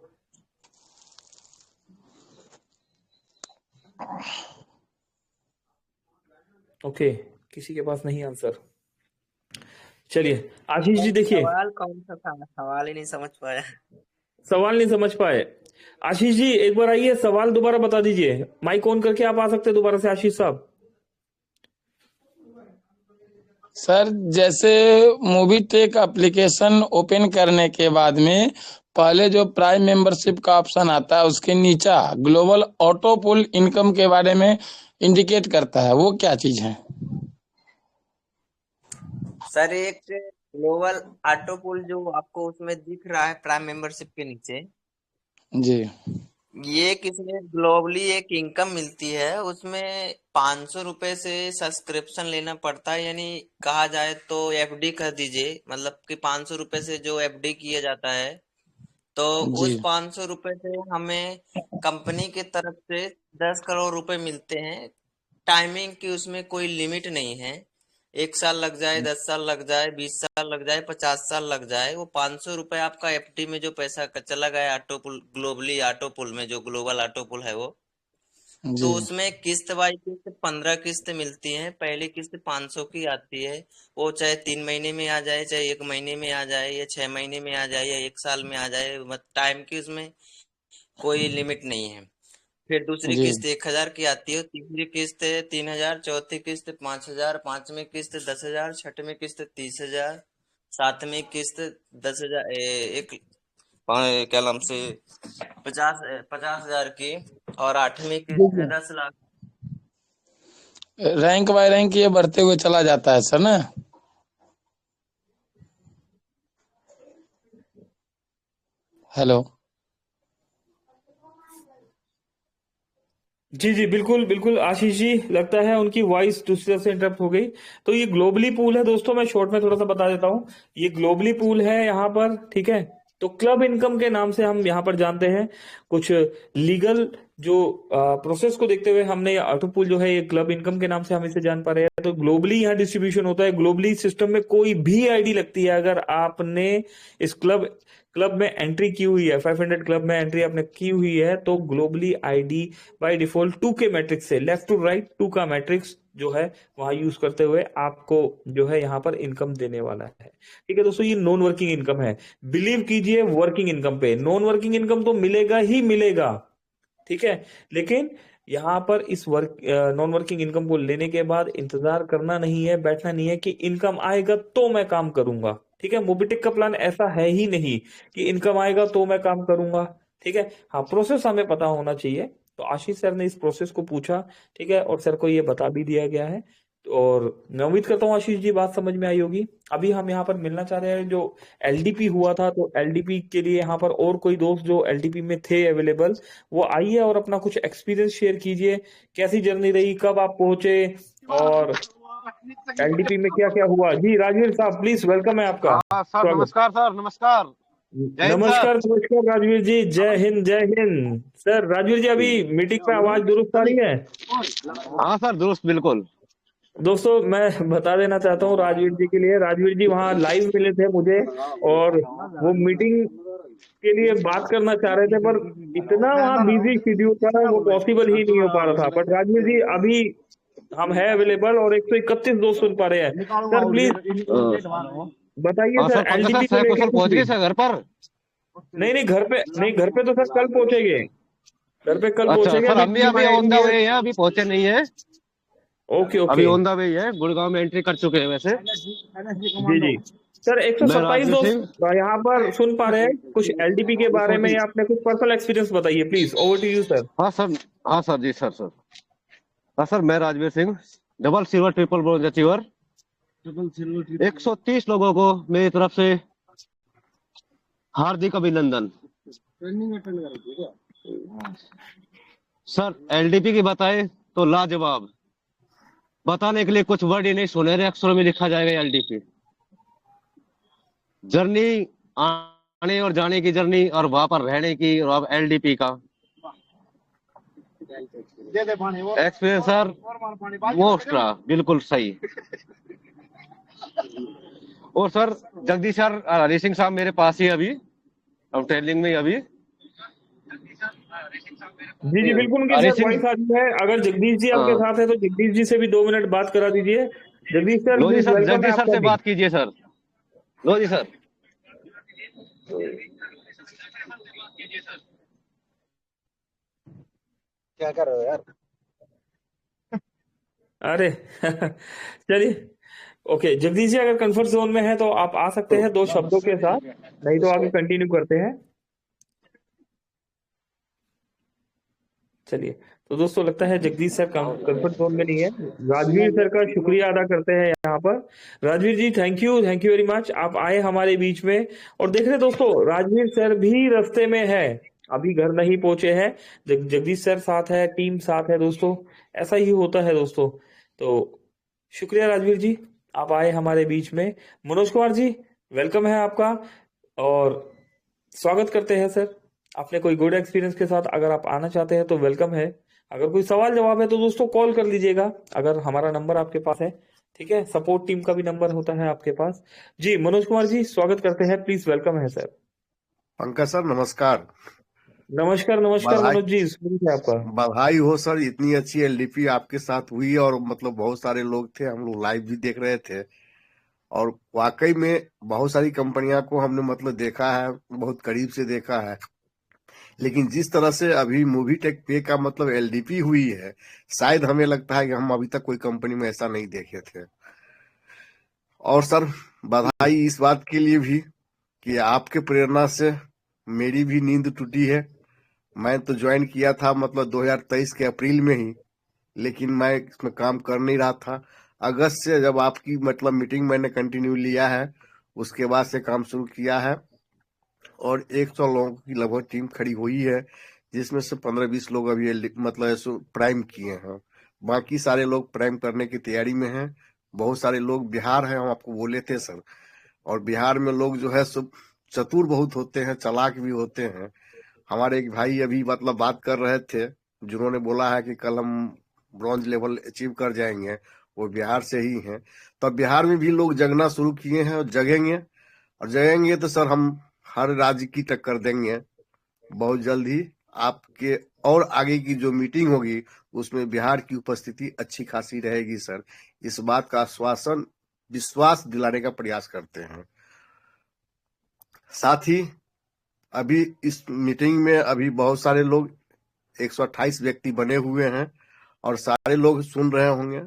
ओके, किसी के पास नहीं आंसर। चलिए आशीष जी देखिए, सवाल कौन सा था? सवाल ही नहीं समझ पाया। सवाल नहीं समझ पाए। आशीष जी एक बार आइए, सवाल दोबारा बता दीजिए। माइक ऑन करके आप आ सकते हैं दोबारा से आशीष साहब। सर, जैसे मूवी टेक एप्लीकेशन ओपन करने के बाद में पहले जो प्राइम मेंबरशिप का ऑप्शन आता है उसके नीचे ग्लोबल ऑटो पुल इनकम के बारे में इंडिकेट करता है, वो क्या चीज है? सर, एक ग्लोबल ऑटो पुल जो आपको उसमें दिख रहा है प्राइम मेंबरशिप के नीचे, जी ये किसमें ग्लोबली एक इनकम मिलती है। उसमें 500 रुपए से सब्सक्रिप्शन लेना पड़ता है, यानी कहा जाए तो एफडी कर दीजिए, मतलब कि 500 रुपए से जो एफडी किया जाता है, तो उस जी 500 रुपए से हमें कंपनी की तरफ से 10 करोड़ रुपए मिलते हैं। टाइमिंग की उसमें कोई लिमिट नहीं है। 1 साल लग जाए, 10 साल लग जाए, 20 साल लग जाए, 50 साल लग जाए, वो 500 रुपए आपका एफडी में जो पैसा चला गया ऑटो पुल, ग्लोबली ऑटो पुल में, जो ग्लोबल ऑटो पुल है वो, तो जी उसमें किस्त बाई किस्त 15 किस्त मिलती हैं। पहली किस्त 500 की आती है, वो चाहे 3 महीने में आ जाए, चाहे 1 महीने में आ जाए, या 6 महीने में आ जाए, या 1 साल में आ जाए, टाइम की उसमें कोई लिमिट नहीं है। फिर दूसरी जी किस्त 1,000 की आती है, तीसरी किस्त 3,000, चौथी किस्त 5,000, पांचवी किस्त 10,000, छठवीं किस्त 30,000, सातवीं किस्त 10,000, क्या नाम से 50,000 की, और आठवीं किस्त है 10 लाख। रैंक बाय रैंक ये बढ़ते हुए चला जाता है सर ना? हेलो। जी जी बिल्कुल बिल्कुल आशीष जी, लगता है उनकी वॉइस दूसरी तरफ से इंटरप्ट हो गई। तो ये ग्लोबली पूल है दोस्तों, मैं शॉर्ट में थोड़ा सा बता देता हूँ। ये ग्लोबली पूल है यहाँ पर, ठीक है। तो क्लब इनकम के नाम से हम यहाँ पर जानते हैं। कुछ लीगल जो प्रोसेस को देखते हुए हमने ये ऑटो पूल जो है ये क्लब इनकम के नाम से हम इसे जान पा रहे हैं। तो ग्लोबली यहाँ डिस्ट्रीब्यूशन होता है। ग्लोबली सिस्टम में कोई भी आईडी लगती है, अगर आपने इस क्लब में एंट्री की हुई है, 500 क्लब में एंट्री आपने की हुई है, तो ग्लोबली आईडी बाय डिफॉल्ट 2 के मैट्रिक्स से, लेफ्ट टू राइट 2 का मैट्रिक्स जो है वहां यूज करते हुए आपको जो है यहाँ पर इनकम देने वाला है। ठीक है दोस्तों, ये नॉन वर्किंग इनकम है। बिलीव कीजिए वर्किंग इनकम पे, नॉन वर्किंग इनकम तो मिलेगा ही मिलेगा, ठीक है। लेकिन यहाँ पर इस नॉन वर्किंग इनकम को लेने के बाद इंतजार करना नहीं है, बैठना नहीं है कि इनकम आएगा तो मैं काम करूंगा, ठीक है। मोबिटेक का प्लान ऐसा है ही नहीं कि इनकम आएगा तो मैं काम करूंगा, ठीक है। हाँ, प्रोसेस हमें पता होना चाहिए। तो आशीष सर ने इस प्रोसेस को पूछा, ठीक है, और सर को ये बता भी दिया गया है। और मैं उम्मीद करता हूँ आशीष जी बात समझ में आई होगी। अभी हम यहाँ पर मिलना चाह रहे हैं, जो एलडीपी हुआ था, तो एलडीपी के लिए यहाँ पर और कोई दोस्त जो एलडीपी में थे अवेलेबल, वो आइए और अपना कुछ एक्सपीरियंस शेयर कीजिए। कैसी जर्नी रही, कब आप पहुंचे, और एलडीपी में क्या क्या हुआ। जी राजवीर साहब प्लीज, वेलकम है आपका। हाँ सर, स्वागत। नमस्कार सर, नमस्कार। जय हिंद सर। नमस्कार नमस्कार राजवीर जी, जय हिंद जय हिंद। सर राजवीर जी, अभी मीटिंग में आवाज दुरुस्त आ रही है? हाँ सर, दुरुस्त बिल्कुल। दोस्तों मैं बता देना चाहता हूँ राजवीर जी के लिए, राजवीर जी वहाँ लाइव मिले थे मुझे, और वो मीटिंग के लिए बात करना चाह रहे थे, पर इतना वहाँ बिजी शेड्यूल था, वो पॉसिबल ही नहीं हो पा रहा था। बट राजवीर जी अभी हम है अवेलेबल, और 131 दोस्त सुन पा रहे हैं। सर प्लीज बताइए हाँ सर, सर, एलडीपी को सर लेकर पहुंच गए सर घर पर? नहीं घर पे नहीं, घर पे तो सर कल पहुंचेंगे, घर पे कल अच्छा पहुंचेंगे। सर, हम भी अभी ऑन द वे हैं, अभी पहुंचे नहीं है। ओके ओके, अभी ऑन द वे है, गुड़गांव में एंट्री कर चुके हैं वैसे। जी जी। सर मैं 127 राजवीर सिंह। दोस्त यहाँ पर सुन पा रहे हैं कुछ एलडीपी के बारे में, या अपने कुछ पर्सनल एक्सपीरियंस बताइए please, over to you sir. हाँ सर, हाँ सर जी, सर हाँ सर, मैं Rajveer Singh, double silver triple bronze achiever, 130 लोगों को मेरी तरफ से हार्दिक अभिनंदन। सर एलडीपी की बताए तो लाजवाब, बताने के लिए कुछ वर्ड ही नहीं, सुनहरे अक्षरों में लिखा जाएगा एलडीपी। जर्नी, आने और जाने की जर्नी और वहां पर रहने की, और अब एलडीपी का एक्सपीरियंस सर मोस्ट बिल्कुल सही। और सर जगदीश सर हरी सिंह साहब मेरे पास ही अभी, अब ट्रेनिंग में अभी। जी जी बिल्कुल, उनकी हरी सर सिंह, वॉइस आती है। अगर जगदीश जी आपके हाँ साथ है तो जगदीश जी से भी 2 मिनट बात करा दीजिए। जगदीश सर लो जी प्लीज, सर, वेलकम है जगदीश सर आपका से भी। बात कीजिए सर। लो जी सर। क्या कर रहे हो यार? अरे चलिए, ओके जगदीश जी, अगर कंफर्ट जोन में है तो आप आ सकते हैं 2 शब्दों के साथ, नहीं तो आगे कंटिन्यू करते हैं। चलिए, तो दोस्तों लगता है जगदीश सर कंफर्ट जोन में नहीं है। राजवीर सर का शुक्रिया अदा करते हैं यहाँ पर। राजवीर जी थैंक यू वेरी मच, आप आए हमारे बीच में। और देख रहे दोस्तों, राजवीर सर भी रास्ते में है, अभी घर नहीं पहुंचे हैं। जगदीश सर साथ है, टीम साथ है दोस्तों, ऐसा ही होता है दोस्तों। तो शुक्रिया राजवीर जी, आप आए हमारे बीच में। मनोज कुमार जी, वेलकम है आपका, और स्वागत करते हैं सर। आपने कोई गुड एक्सपीरियंस के साथ अगर आप आना चाहते हैं तो वेलकम है। अगर कोई सवाल जवाब है तो दोस्तों कॉल कर लीजिएगा, अगर हमारा नंबर आपके पास है, ठीक है। सपोर्ट टीम का भी नंबर होता है आपके पास। जी मनोज कुमार जी, स्वागत करते हैं, प्लीज वेलकम है सर। पंकज सर नमस्कार। नमस्कार नमस्कार बधाई, मनोज जी, स्वागत है आपका। बधाई हो सर, इतनी अच्छी एलडीपी आपके साथ हुई, और मतलब बहुत सारे लोग थे, हम लोग लाइव भी देख रहे थे। और वाकई में बहुत सारी कंपनियां को हमने मतलब देखा है, बहुत करीब से देखा है, लेकिन जिस तरह से अभी मूवी टेक पे का मतलब एलडीपी हुई है, शायद हमें लगता है कि हम अभी तक कोई कंपनी में ऐसा नहीं देखे थे। और सर बधाई इस बात के लिए भी कि आपके प्रेरणा से मेरी भी नींद टूटी है। मैं तो ज्वाइन किया था मतलब 2023 के अप्रैल में ही, लेकिन मैं इसमें काम कर नहीं रहा था। अगस्त से जब आपकी मतलब मीटिंग मैंने कंटिन्यू लिया है, उसके बाद से काम शुरू किया है, और 100 लोगों की लगभग टीम खड़ी हुई है, जिसमें से 15-20 लोग अभी मतलब ऐसो प्राइम किए हैं, बाकी सारे लोग प्राइम करने की तैयारी में हैं। बहुत सारे लोग बिहार हैं, हम आपको बोले थे सर, और बिहार में लोग जो है सब चतुर बहुत होते हैं, चालाक भी होते हैं। हमारे एक भाई अभी मतलब बात कर रहे थे, जिन्होंने बोला है कि कल हम ब्रॉन्ज लेवल अचीव कर जाएंगे, वो बिहार से ही हैं। तो बिहार में भी लोग जगना शुरू किए हैं, और जगेंगे, और जगेंगे तो सर हम हर राज्य की टक्कर देंगे बहुत जल्द ही। आपके और आगे की जो मीटिंग होगी उसमें बिहार की उपस्थिति अच्छी खासी रहेगी सर, इस बात का आश्वासन विश्वास दिलाने का प्रयास करते हैं। साथ ही अभी इस मीटिंग में अभी बहुत सारे लोग 128 व्यक्ति बने हुए हैं, और सारे लोग सुन रहे होंगे।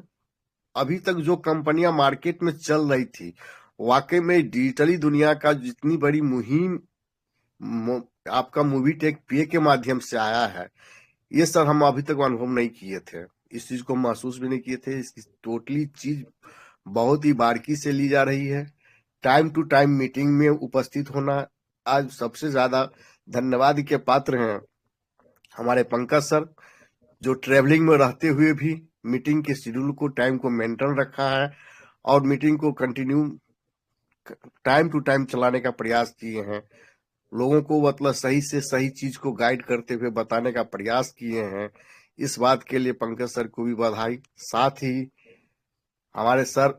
अभी तक जो कंपनियां मार्केट में चल रही थी, वाकई में डिजिटली दुनिया का जितनी बड़ी मुहिम आपका मूवी टेक पे के माध्यम से आया है, ये सर हम अभी तक अनुभव नहीं किए थे, इस चीज को महसूस भी नहीं किए थे। इसकी टोटली चीज बहुत ही बारीकी से ली जा रही है। टाइम टू टाइम मीटिंग में उपस्थित होना, आज सबसे ज्यादा धन्यवाद के पात्र हैं हमारे पंकज सर, जो ट्रेवलिंग में रहते हुए भी मीटिंग के शेड्यूल को, टाइम को मेंटेन रखा है, और मीटिंग को कंटिन्यू टाइम टू टाइम चलाने का प्रयास किए हैं। लोगों को मतलब सही से सही चीज को गाइड करते हुए बताने का प्रयास किए हैं। इस बात के लिए पंकज सर को भी बधाई। साथ ही हमारे सर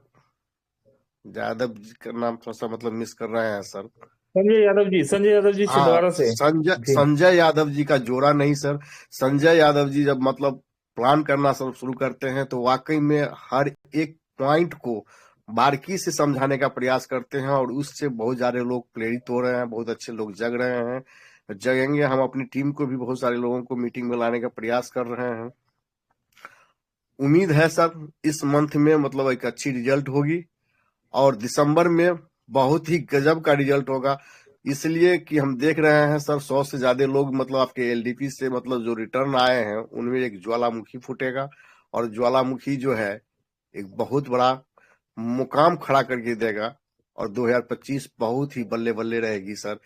यादव जी का नाम थोड़ा सा मतलब मिस कर रहे हैं सर, संजय यादव जी, संजय यादव जी से हाँ, दोबारा से। जी संजय यादव जी का जोड़ा नहीं सर। संजय यादव जी जब मतलब प्लान करना सब शुरू करते हैं, तो वाकई में हर एक पॉइंट को बारीकी से समझाने का प्रयास करते हैं, और उससे बहुत सारे लोग प्रेरित हो रहे हैं, बहुत अच्छे लोग जग रहे हैं, जगेंगे। हम अपनी टीम को भी बहुत सारे लोगों को मीटिंग में लाने का प्रयास कर रहे हैं। उम्मीद है सर इस मंथ में मतलब एक अच्छी रिजल्ट होगी, और दिसंबर में बहुत ही गजब का रिजल्ट होगा, इसलिए कि हम देख रहे हैं सर 100 से ज्यादा लोग मतलब आपके एलडीपी से मतलब जो रिटर्न आए हैं, उनमें एक ज्वालामुखी फूटेगा, और ज्वालामुखी जो है एक बहुत बड़ा मुकाम खड़ा करके देगा और 2025 बहुत ही बल्ले बल्ले रहेगी सर।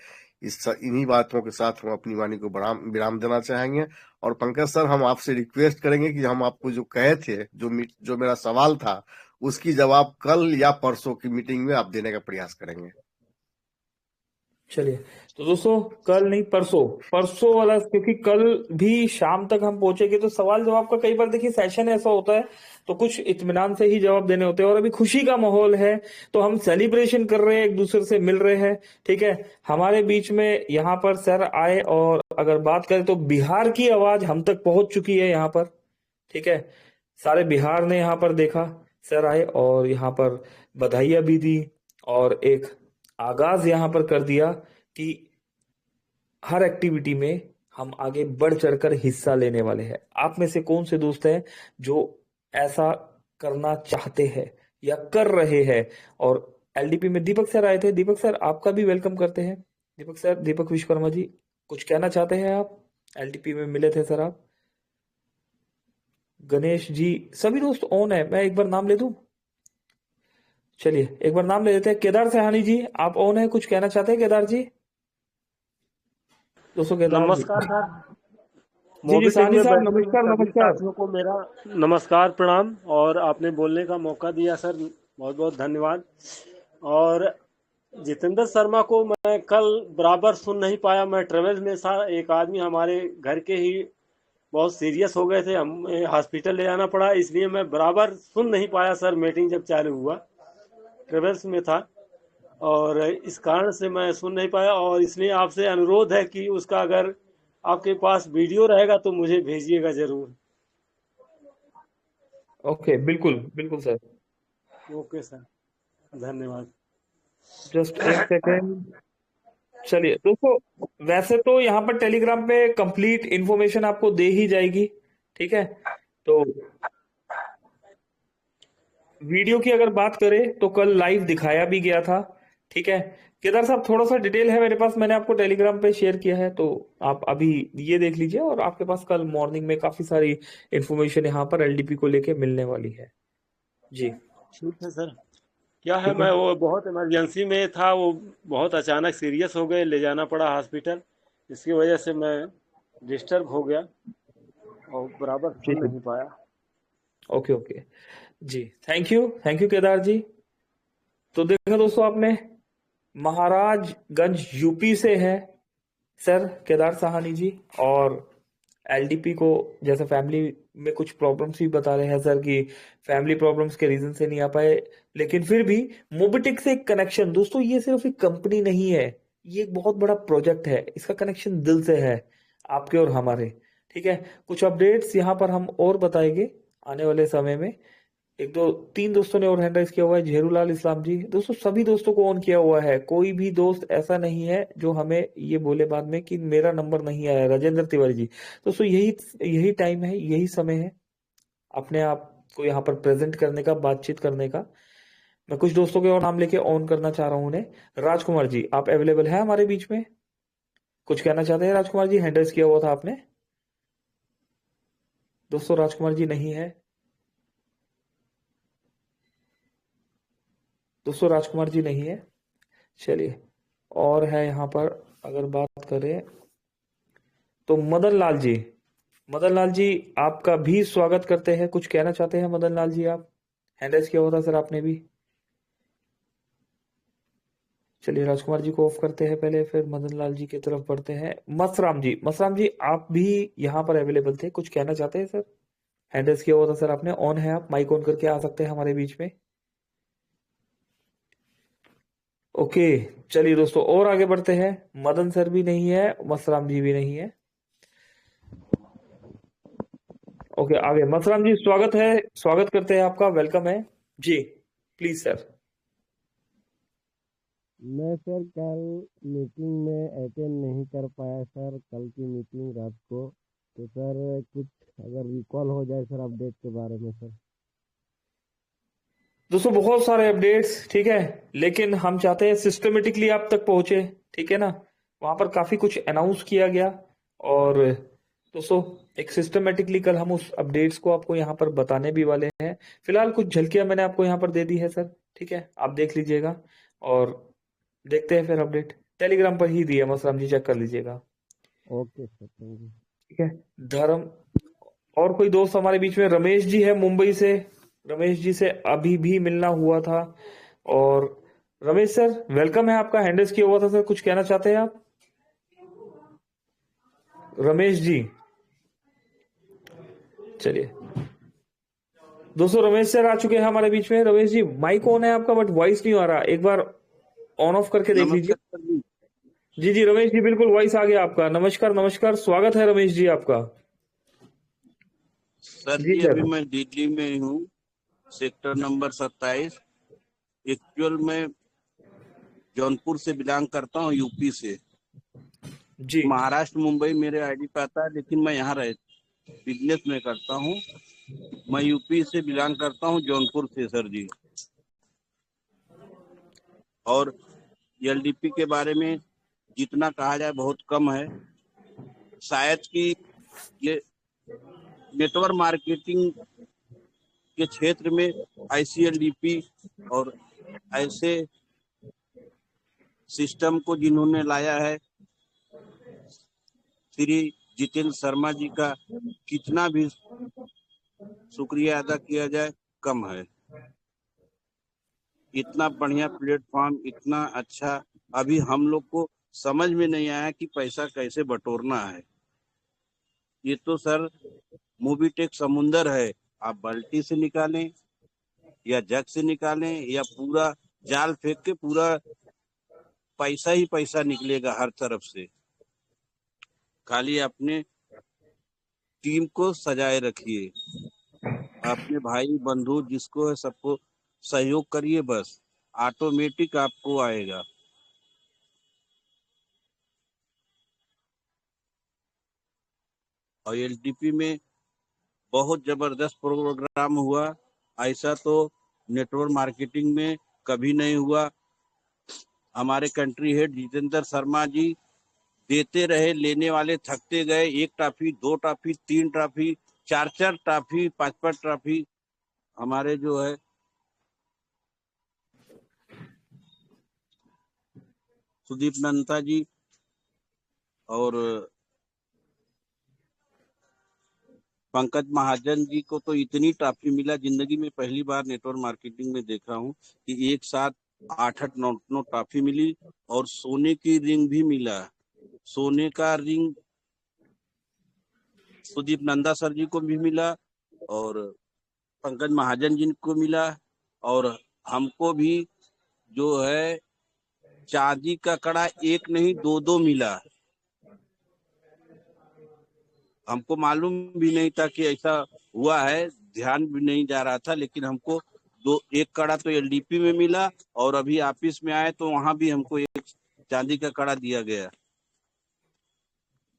इन्हीं बातों के साथ हम अपनी वाणी को विराम देना चाहेंगे। और पंकज सर, हम आपसे रिक्वेस्ट करेंगे कि हम आपको जो कहे थे, जो मेरा सवाल था, उसकी जवाब कल या परसों की मीटिंग में आप देने का प्रयास करेंगे। चलिए, तो दोस्तों कल नहीं परसों वाला, क्योंकि कल भी शाम तक हम पहुंचेंगे तो सवाल जवाब का कई बार देखिए सेशन ऐसा होता है तो कुछ इत्मीनान से ही जवाब देने होते हैं। और अभी खुशी का माहौल है तो हम सेलिब्रेशन कर रहे हैं, एक दूसरे से मिल रहे हैं। ठीक है, हमारे बीच में यहाँ पर सर आए और अगर बात करें तो बिहार की आवाज हम तक पहुंच चुकी है यहाँ पर। ठीक है, सारे बिहार ने यहाँ पर देखा, सर आए और यहाँ पर बधाइयां भी दी और एक आगाज यहाँ पर कर दिया कि हर एक्टिविटी में हम आगे बढ़ चढ़कर हिस्सा लेने वाले हैं। आप में से कौन से दोस्त हैं जो ऐसा करना चाहते हैं या कर रहे हैं? और एलडीपी में दीपक सर आए थे। दीपक सर आपका भी वेलकम करते हैं। दीपक सर, दीपक विश्वकर्मा जी, कुछ कहना चाहते हैं आप? एलडीपी में मिले थे सर आप। गणेश जी, सभी दोस्त ऑन है। मैं एक बार नाम ले दूं? चलिए एक बार नाम ले लेते हैं। केदार सहानी जी, आप ऑन है, कुछ कहना चाहते हैं केदार जी? दोस्तों केदार जी, नमस्कार सर। जी जी मोबिटेक सहानी में साहब बैठे हुए नमस्कार सभी नमस्कार। साथियों को मेरा नमस्कार प्रणाम, और आपने बोलने का मौका दिया सर, बहुत बहुत धन्यवाद। और जितेंद्र शर्मा को मैं कल बराबर सुन नहीं पाया, मैं ट्रेवल में था। एक आदमी हमारे घर के ही बहुत सीरियस हो गए थे, हमें हॉस्पिटल ले जाना पड़ा, इसलिए मैं बराबर सुन नहीं पाया सर। मीटिंग जब चालू हुआ ट्रेवल्स में था और इस कारण से मैं सुन नहीं पाया, और इसलिए आपसे अनुरोध है कि उसका अगर आपके पास वीडियो रहेगा तो मुझे भेजिएगा जरूर। ओके, बिल्कुल बिल्कुल सर। ओके सर, धन्यवाद। जस्ट एक सेकेंड। चलिए दोस्तों, वैसे तो यहाँ पर टेलीग्राम पे कंप्लीट इंफॉर्मेशन आपको दे ही जाएगी। ठीक है, तो वीडियो की अगर बात करें तो कल लाइव दिखाया भी गया था। ठीक है, केदार साहब थोड़ा सा डिटेल है मेरे पास, मैंने आपको टेलीग्राम पे शेयर किया है, तो आप अभी ये देख लीजिए। और आपके पास कल मॉर्निंग में काफी सारी इंफॉर्मेशन यहाँ पर एलडीपी को लेके मिलने वाली है जी। ठीक है सर। क्या है, ठीक है, मैं वो बहुत इमरजेंसी में था, वो बहुत अचानक सीरियस हो गए, ले जाना पड़ा हॉस्पिटल, इसकी वजह से मैं डिस्टर्ब हो गया और बराबर जी सुन जी, नहीं पाया। ओके ओके जी। Thank you Kedar ji. तो देखा दोस्तों आपने, महाराजगंज यूपी से है सर केदार साहानी जी, और एलडीपी को जैसे फैमिली में कुछ प्रॉब्लम्स भी बता रहे हैं सर कि फैमिली प्रॉब्लम्स के रीजन से नहीं आ पाए, लेकिन फिर भी मोबिटेक से एक कनेक्शन। दोस्तों ये सिर्फ एक कंपनी नहीं है, ये एक बहुत बड़ा प्रोजेक्ट है, इसका कनेक्शन दिल से है, आपके और हमारे। ठीक है, कुछ अपडेट्स यहाँ पर हम और बताएंगे आने वाले समय में। एक दो तीन दोस्तों ने और हैंड राइज किया हुआ है। जहरूलाल इस्लाम जी, दोस्तों सभी दोस्तों को ऑन किया हुआ है, कोई भी दोस्त ऐसा नहीं है जो हमें ये बोले बाद में कि मेरा नंबर नहीं आया। राजेंद्र तिवारी जी, दोस्तों यही टाइम है, यही समय है अपने आप को यहाँ पर प्रेजेंट करने का, बातचीत करने का। मैं कुछ दोस्तों के और नाम लेके ऑन करना चाह रहा हूँ उन्हें। राजकुमार जी, आप अवेलेबल है हमारे बीच में? कुछ कहना चाहते हैं राजकुमार जी? हैंड राइज किया हुआ था आपने। दोस्तों राजकुमार जी नहीं है, दोस्तों राजकुमार जी नहीं है। चलिए, और है यहाँ पर अगर बात करें तो मदन लाल जी, मदन लाल जी आपका भी स्वागत करते हैं। कुछ कहना चाहते हैं मदन लाल जी आप? हैंड राइज किया हुआ था सर आपने भी। चलिए राजकुमार जी को ऑफ करते हैं पहले, फिर मदन लाल जी की तरफ बढ़ते हैं। मसराम जी आप भी यहाँ पर अवेलेबल थे, कुछ कहना चाहते हैं सर? हैंड राइज किया हुआ था सर आपने, ऑन है, आप माइक ऑन करके आ सकते हैं हमारे बीच में। ओके, चलिए दोस्तों और आगे बढ़ते हैं। मदन सर भी नहीं है, मसराम जी भी नहीं है। ओके, आगे मसराम जी, स्वागत है, स्वागत करते हैं आपका, वेलकम है जी, प्लीज सर। मैं सर कल मीटिंग में अटेंड नहीं कर पाया सर, कल की मीटिंग रात को। तो सर कुछ अगर रिकॉल हो जाए सर अपडेट के बारे में सर। दोस्तों बहुत सारे अपडेट्स, ठीक है, लेकिन हम चाहते हैं सिस्टमेटिकली आप तक पहुंचे। ठीक है ना, वहां पर काफी कुछ अनाउंस किया गया, और दोस्तों एक सिस्टमेटिकली कल हम उस अपडेट्स को आपको यहाँ पर बताने भी वाले हैं। फिलहाल कुछ झलकियां मैंने आपको यहाँ पर दे दी है सर, ठीक है, आप देख लीजिएगा और देखते हैं फिर अपडेट। टेलीग्राम पर ही दिए मसराम जी, चेक कर लीजिएगा। Okay sir, thank you. ठीक है, धर्म और कोई दोस्त हमारे बीच में रमेश जी है मुंबई से। रमेश जी से अभी भी मिलना हुआ था। और रमेश सर वेलकम है आपका, हैंडल्स किया हुआ था सर, कुछ कहना चाहते हैं आप रमेश जी? चलिए दोस्तों, रमेश सर आ चुके हैं हमारे बीच में। रमेश जी माइक ऑन है आपका बट वॉइस नहीं आ रहा, एक बार ऑन ऑफ करके देख लीजिए। नमस्कार सर जी। जी जी रमेश जी, बिल्कुल वॉइस आ गया आपका। नमस्कार नमस्कार, स्वागत है रमेश जी आपका। सर जी जी सर। अभी मैं दिल्ली में हूँ, सेक्टर नंबर 27। एक्चुअल में जौनपुर से बिलोंग करता हूँ, यूपी से। जी महाराष्ट्र मुंबई मेरे आईडी पे आता है, लेकिन मैं यहाँ बिजनेस में करता हूँ। मैं यूपी से बिलोंग करता हूँ, जौनपुर से सर जी। और एलडीपी के बारे में जितना कहा जाए बहुत कम है। शायद कि ये नेटवर्क मार्केटिंग के क्षेत्र में आईसीएलडीपी और ऐसे सिस्टम को जिन्होंने लाया है, श्री जितेंद्र शर्मा जी का कितना भी शुक्रिया अदा किया जाए कम है। इतना बढ़िया प्लेटफॉर्म, इतना अच्छा, अभी हम लोग को समझ में नहीं आया कि पैसा कैसे बटोरना है। ये तो सर मोबीटेक समुंदर है, आप बाल्टी से निकालें या जग से निकालें या पूरा जाल फेंक के पूरा पैसा ही पैसा निकलेगा हर तरफ से। खाली अपने टीम को सजाए रखिए, अपने भाई बंधु जिसको है सबको सहयोग करिए, बस ऑटोमेटिक आपको आएगा। और एलडीपी में बहुत जबरदस्त प्रोग्राम हुआ, ऐसा तो नेटवर्क मार्केटिंग में कभी नहीं हुआ। हमारे कंट्री हेड जितेंद्र शर्मा जी देते रहे, लेने वाले थकते गए। 1 trophy, 2 trophy, 3 trophy, 4 trophy, 5 trophy. हमारे जो है सुदीप नंदा जी और पंकज महाजन जी को तो इतनी ट्रॉफी मिला, जिंदगी में पहली बार नेटवर्क मार्केटिंग में देखा हूँ कि एक साथ 8-8, 9 ट्रॉफी मिली। और सोने की रिंग भी मिला। सोने का रिंग सुदीप नंदा सर जी को भी मिला और पंकज महाजन जी को मिला, और हमको भी जो है चांदी का कड़ा 1 नहीं 2 मिला। हमको मालूम भी नहीं था कि ऐसा हुआ है, ध्यान भी नहीं जा रहा था, लेकिन हमको 1 कड़ा तो एलडीपी में मिला, और अभी ऑफिस में आए तो वहां भी हमको 1 चांदी का कड़ा दिया गया।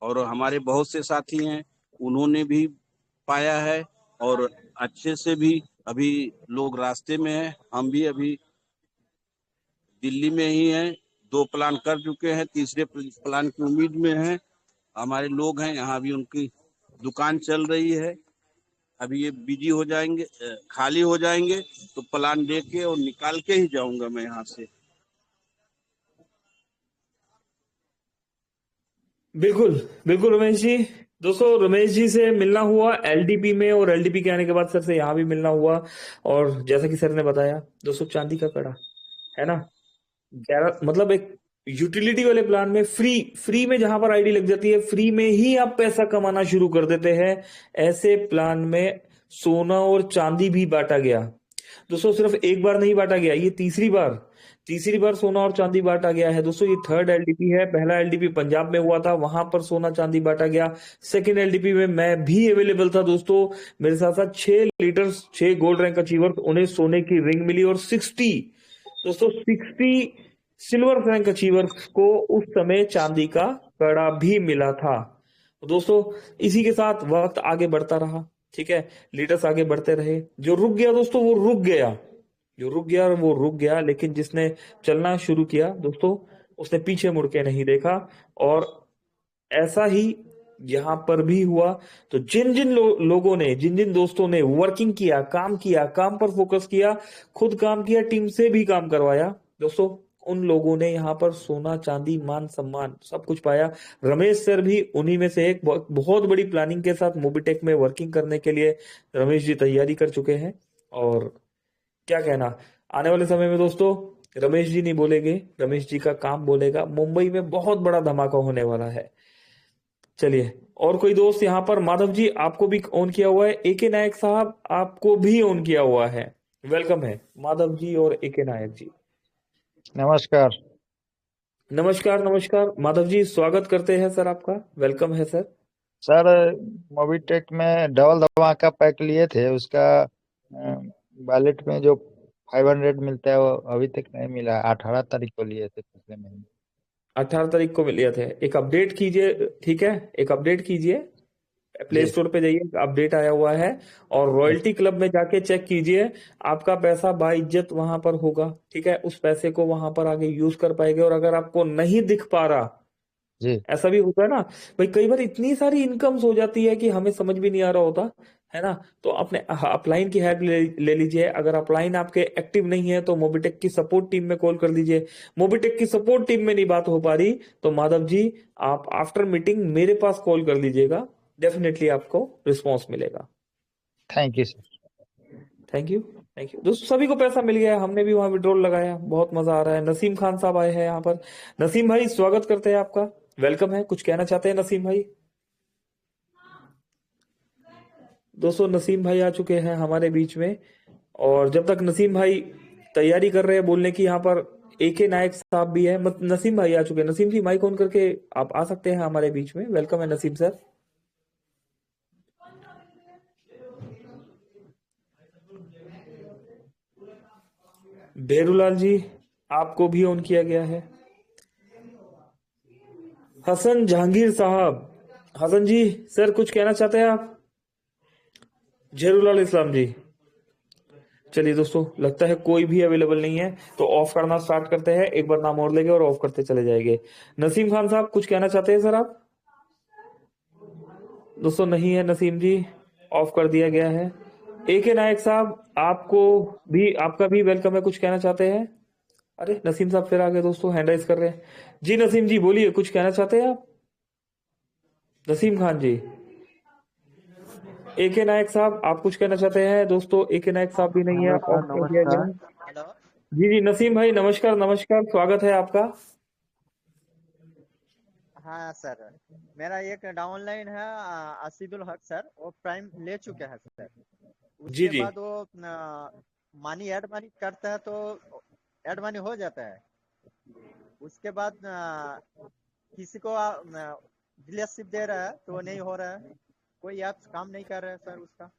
और हमारे बहुत से साथी हैं, उन्होंने भी पाया है, और अच्छे से भी अभी लोग रास्ते में हैं। हम भी अभी दिल्ली में ही हैं, 2 प्लान कर चुके हैं, तीसरे प्लान की उम्मीद में हैं। हमारे लोग हैं यहाँ भी, उनकी दुकान चल रही है। अभी ये बिजी हो जाएंगे, खाली हो जाएंगे तो प्लान दे के और निकाल के ही जाऊंगा मैं यहाँ से। बिल्कुल बिल्कुल रमेश जी। दोस्तों रमेश जी से मिलना हुआ एलडीपी में, और एलडीपी के आने के बाद सर से यहाँ भी मिलना हुआ। और जैसा कि सर ने बताया दोस्तों, चांदी का कड़ा है ना, 11 मतलब एक यूटिलिटी वाले प्लान में फ्री में जहां पर आईडी लग जाती है, फ्री में ही आप पैसा कमाना शुरू कर देते हैं। ऐसे प्लान में सोना और चांदी भी बांटा गया दोस्तों। सिर्फ एक बार नहीं बांटा गया, ये तीसरी बार सोना और चांदी बांटा गया है दोस्तों। ये 3rd एलडीपी है। पहला एलडीपी पंजाब में हुआ था, वहां पर सोना चांदी बांटा गया। 2nd एलडीपी में मैं भी अवेलेबल था दोस्तों। मेरे साथ साथ 6 लीडर्स, 6 गोल्ड रैंक अचीवर्स, उन्हें सोने की रिंग मिली, और 60 सिल्वर रैंक अचीवर्स को उस समय चांदी का कड़ा भी मिला था दोस्तों। इसी के साथ वक्त आगे बढ़ता रहा, ठीक है, लीडर्स आगे बढ़ते रहे। जो रुक गया दोस्तों वो रुक गया, लेकिन जिसने चलना शुरू किया दोस्तों, उसने पीछे मुड़ के नहीं देखा। और ऐसा ही यहाँ पर भी हुआ। तो जिन जिन लोगों ने, जिन जिन दोस्तों ने वर्किंग किया, काम पर फोकस किया, खुद काम किया, टीम से भी काम करवाया दोस्तों, उन लोगों ने यहाँ पर सोना चांदी मान सम्मान सब कुछ पाया। रमेश सर भी उन्हीं में से एक। बहुत बड़ी प्लानिंग के साथ मोबिटेक में वर्किंग करने के लिए रमेश जी तैयारी कर चुके हैं। और क्या कहना, आने वाले समय में दोस्तों रमेश जी नहीं बोलेंगे, रमेश जी का काम बोलेगा। मुंबई में बहुत बड़ा धमाका होने वाला है। चलिए, और कोई दोस्त यहाँ पर, माधव जी आपको भी ऑन किया हुआ है, एके नायक साहब आपको भी ऑन किया हुआ है। वेलकम है माधव जी और एके नायक जी। नमस्कार। नमस्कार माधव जी, स्वागत करते हैं सर आपका, वेलकम है सर। सर मोबिटेक में डबल धमाका पैक लिए थे, उसका वॉलेट में जो 500 मिलता है वो अभी तक नहीं मिला। 18 तारीख को लिए थे पिछले महीने। 18 तारीख को मिले थे। एक अपडेट कीजिए, ठीक है, एक अपडेट कीजिए, प्ले स्टोर पे जाइए, अपडेट आया हुआ है, और रॉयल्टी क्लब में जाके चेक कीजिए, आपका पैसा बाइज्जत वहां पर होगा, ठीक है। उस पैसे को वहां पर आगे यूज कर पाएंगे। और अगर आपको नहीं दिख पा रहा, जी ऐसा भी होता है ना भाई, कई बार इतनी सारी इनकम्स हो जाती है कि हमें समझ भी नहीं आ रहा होता है ना, तो अपने अपलाइन की हेल्प ले लीजिए। अगर अपलाइन आपके एक्टिव नहीं है तो मोबिटेक की सपोर्ट टीम में कॉल कर दीजिए। मोबिटेक की सपोर्ट टीम में नहीं बात हो पा रही तो माधव जी आप आफ्टर मीटिंग मेरे पास कॉल कर लीजिएगा, डेफिनेटली आपको रिस्पॉन्स मिलेगा। Thank you sir. Thank you दोस्तों, सभी को पैसा मिल गया, हमने भी वहां विड्रॉल लगाया, बहुत मजा आ रहा है। नसीम खान साहब आए हैं यहाँ पर। नसीम भाई स्वागत करते हैं आपका, वेलकम है। कुछ कहना चाहते हैं नसीम भाई? दोस्तों नसीम भाई आ चुके हैं हमारे बीच में, और जब तक नसीम भाई तैयारी कर रहे हैं बोलने की, यहाँ पर एके नायक साहब भी है। नसीम भाई आ चुके हैं। नसीम जी माइक ऑन करके आप आ सकते हैं हमारे बीच में, वेलकम है नसीम सर। भेरूलाल जी आपको भी ऑन किया गया है। हसन जहांगीर साहब, हसन जी सर कुछ कहना चाहते हैं आप? जहरूलाल इस्लाम जी, चलिए दोस्तों लगता है कोई भी अवेलेबल नहीं है, तो ऑफ करना स्टार्ट करते हैं। एक बार नाम और लेंगे और ऑफ करते चले जाएंगे। नसीम खान साहब कुछ कहना चाहते हैं सर आप? दोस्तों नहीं है नसीम जी, ऑफ कर दिया गया है। एके नायक साहब आपको भी, आपका भी वेलकम है, कुछ कहना चाहते हैं? अरे नसीम साहब फिर आ गए दोस्तों, हैंड राइज कर रहे हैं। जी नसीम जी बोलिए, कुछ कहना चाहते हैं आप? नसीम खान जी, एके नायक साहब आप कुछ कहना चाहते हैं? दोस्तों एके नायक साहब भी नहीं है, ऑफ कर दिया गया है। जी नसीम भाई नमस्कार, स्वागत है आपका। हाँ सर, मेरा एक डाउनलाइन है असीदुल हक सर, वो प्राइम ले चुके हैं सर। उसके बाद वो मनी ऐड मनी करता है तो ऐड मनी हो जाता है। उसके बाद किसी को डीलरशिप दे रहा है तो वो नहीं हो रहा है, कोई ऐप काम नहीं कर रहा है सर उसका।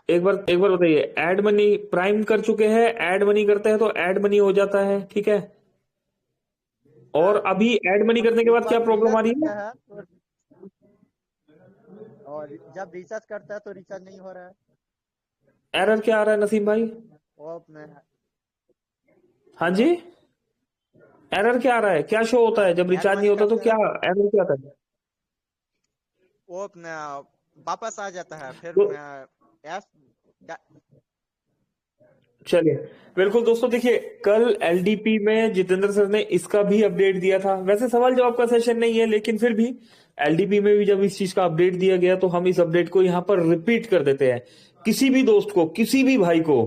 एक बार बताइए, ऐड मनी प्राइम कर चुके हैं, ऐड मनी करते हैं तो ऐड मनी हो जाता है, ठीक है। और अभी ऐड मनी करने के बाद क्या प्रॉब्लम आ रही है? और जब रिचार्ज करता है तो रिचार्ज नहीं हो रहा है। एरर क्या आ रहा है नसीम भाई? हाँ जी, एरर क्या आ रहा है? क्या शो होता है जब रिचार्ज नहीं होता? तो क्या एरर क्या आता है? वो वापस आ जाता है फिर चलिए बिल्कुल दोस्तों, देखिए कल एलडीपी में जितेंद्र सर ने इसका भी अपडेट दिया था। वैसे सवाल जवाब का सेशन नहीं है, लेकिन फिर भी एलडीपी में भी जब इस चीज का अपडेट दिया गया तो हम इस अपडेट को यहाँ पर रिपीट कर देते हैं। किसी भी दोस्त को, किसी भी भाई को,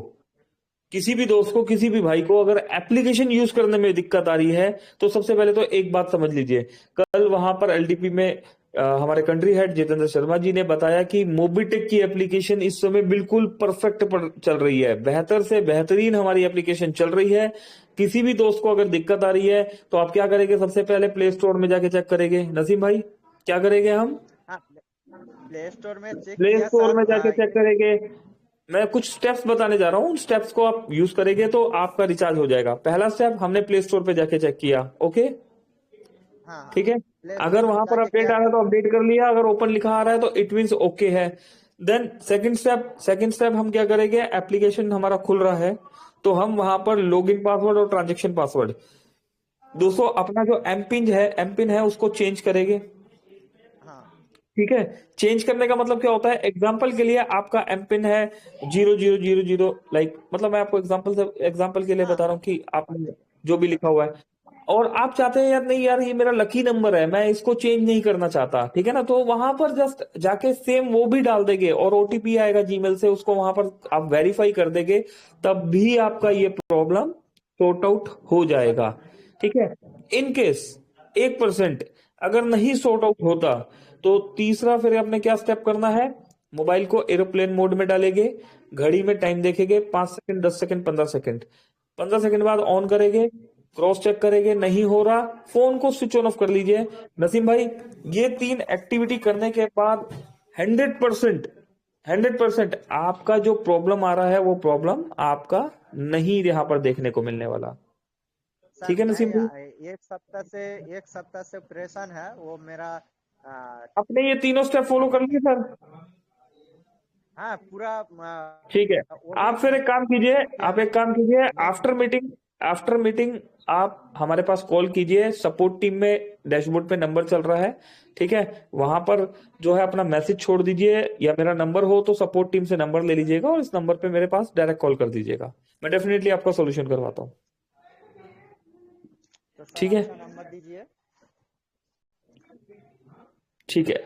किसी भी दोस्त को, किसी भी भाई को अगर एप्लीकेशन यूज करने में दिक्कत आ रही है तो सबसे पहले तो एक बात समझ लीजिए, कल वहां पर एलडीपी में हमारे कंट्री हेड जितेंद्र शर्मा जी ने बताया कि मोबिटेक की एप्लीकेशन इस समय बिल्कुल परफेक्ट पर चल रही है, बेहतर से बेहतरीन हमारी एप्लीकेशन चल रही है। किसी भी दोस्त को अगर दिक्कत आ रही है तो आप क्या करेंगे? सबसे पहले प्ले स्टोर में जाके चेक करेंगे। नसीम भाई क्या करेंगे हम? प्ले स्टोर में जाके चेक करेंगे। मैं कुछ स्टेप्स बताने जा रहा हूँ, उन स्टेप्स को आप यूज करेंगे तो आपका रिचार्ज हो जाएगा। पहला स्टेप, हमने प्ले स्टोर पे जाके चेक किया, ओके ठीक है। अगर वहां पर अपडेट आ रहा है तो अपडेट कर लिया, अगर ओपन लिखा आ रहा है तो इट मीन्स ओके है। देन सेकंड स्टेप हम क्या करेंगे? एप्लीकेशन हमारा खुल रहा है तो हम वहां पर लॉगिन पासवर्ड और ट्रांजेक्शन पासवर्ड, दोस्तों अपना जो एमपिन है उसको चेंज करेंगे। ठीक है। चेंज करने का मतलब क्या होता है, एग्जाम्पल के लिए आपका एम पिन है 0000, लाइक मतलब मैं आपको एग्जाम्पल के लिए बता रहा हूँ कि आपने जो भी लिखा हुआ है, और आप चाहते हैं यार नहीं यार ये मेरा लकी नंबर है, मैं इसको चेंज नहीं करना चाहता, ठीक है ना, तो वहां पर जस्ट जाके सेम वो भी डाल देंगे और ओटीपी आएगा जीमेल से, उसको वहां पर आप वेरीफाई कर देंगे, तब भी आपका ये प्रॉब्लम सॉर्ट आउट हो जाएगा, ठीक है। इन केस 1% अगर नहीं सॉर्ट आउट होता तो तीसरा फिर आपने क्या स्टेप करना है, मोबाइल को एरोप्लेन मोड में डालेंगे, घड़ी में टाइम देखेंगे 5 सेकंड, 10 सेकंड, 15 सेकंड, 15 सेकंड बाद ऑन करेंगे, क्रॉस चेक करेंगे, नहीं हो रहा फोन को स्विच ऑन कर लीजिए। नसीम भाई ये 3 एक्टिविटी करने के बाद 100% आपका जो प्रॉब्लम आ रहा है वो प्रॉब्लम आपका नहीं यहाँ पर देखने को मिलने वाला, ठीक है नसीम भाई। एक सप्ताह से परेशान है वो मेरा। आपने ये तीनों स्टेप फॉलो कर लिए सर? हाँ पूरा। ठीक है, आप फिर एक काम कीजिए, आफ्टर मीटिंग आप हमारे पास कॉल कीजिए, सपोर्ट टीम में डैशबोर्ड पे नंबर चल रहा है, ठीक है, वहां पर जो है अपना मैसेज छोड़ दीजिए, या मेरा नंबर हो तो सपोर्ट टीम से नंबर ले लीजिएगा और इस नंबर पे मेरे पास डायरेक्ट कॉल कर दीजिएगा, मैं डेफिनेटली आपका सोल्यूशन करवाता हूँ, ठीक है। नंबर दीजिए। ठीक है,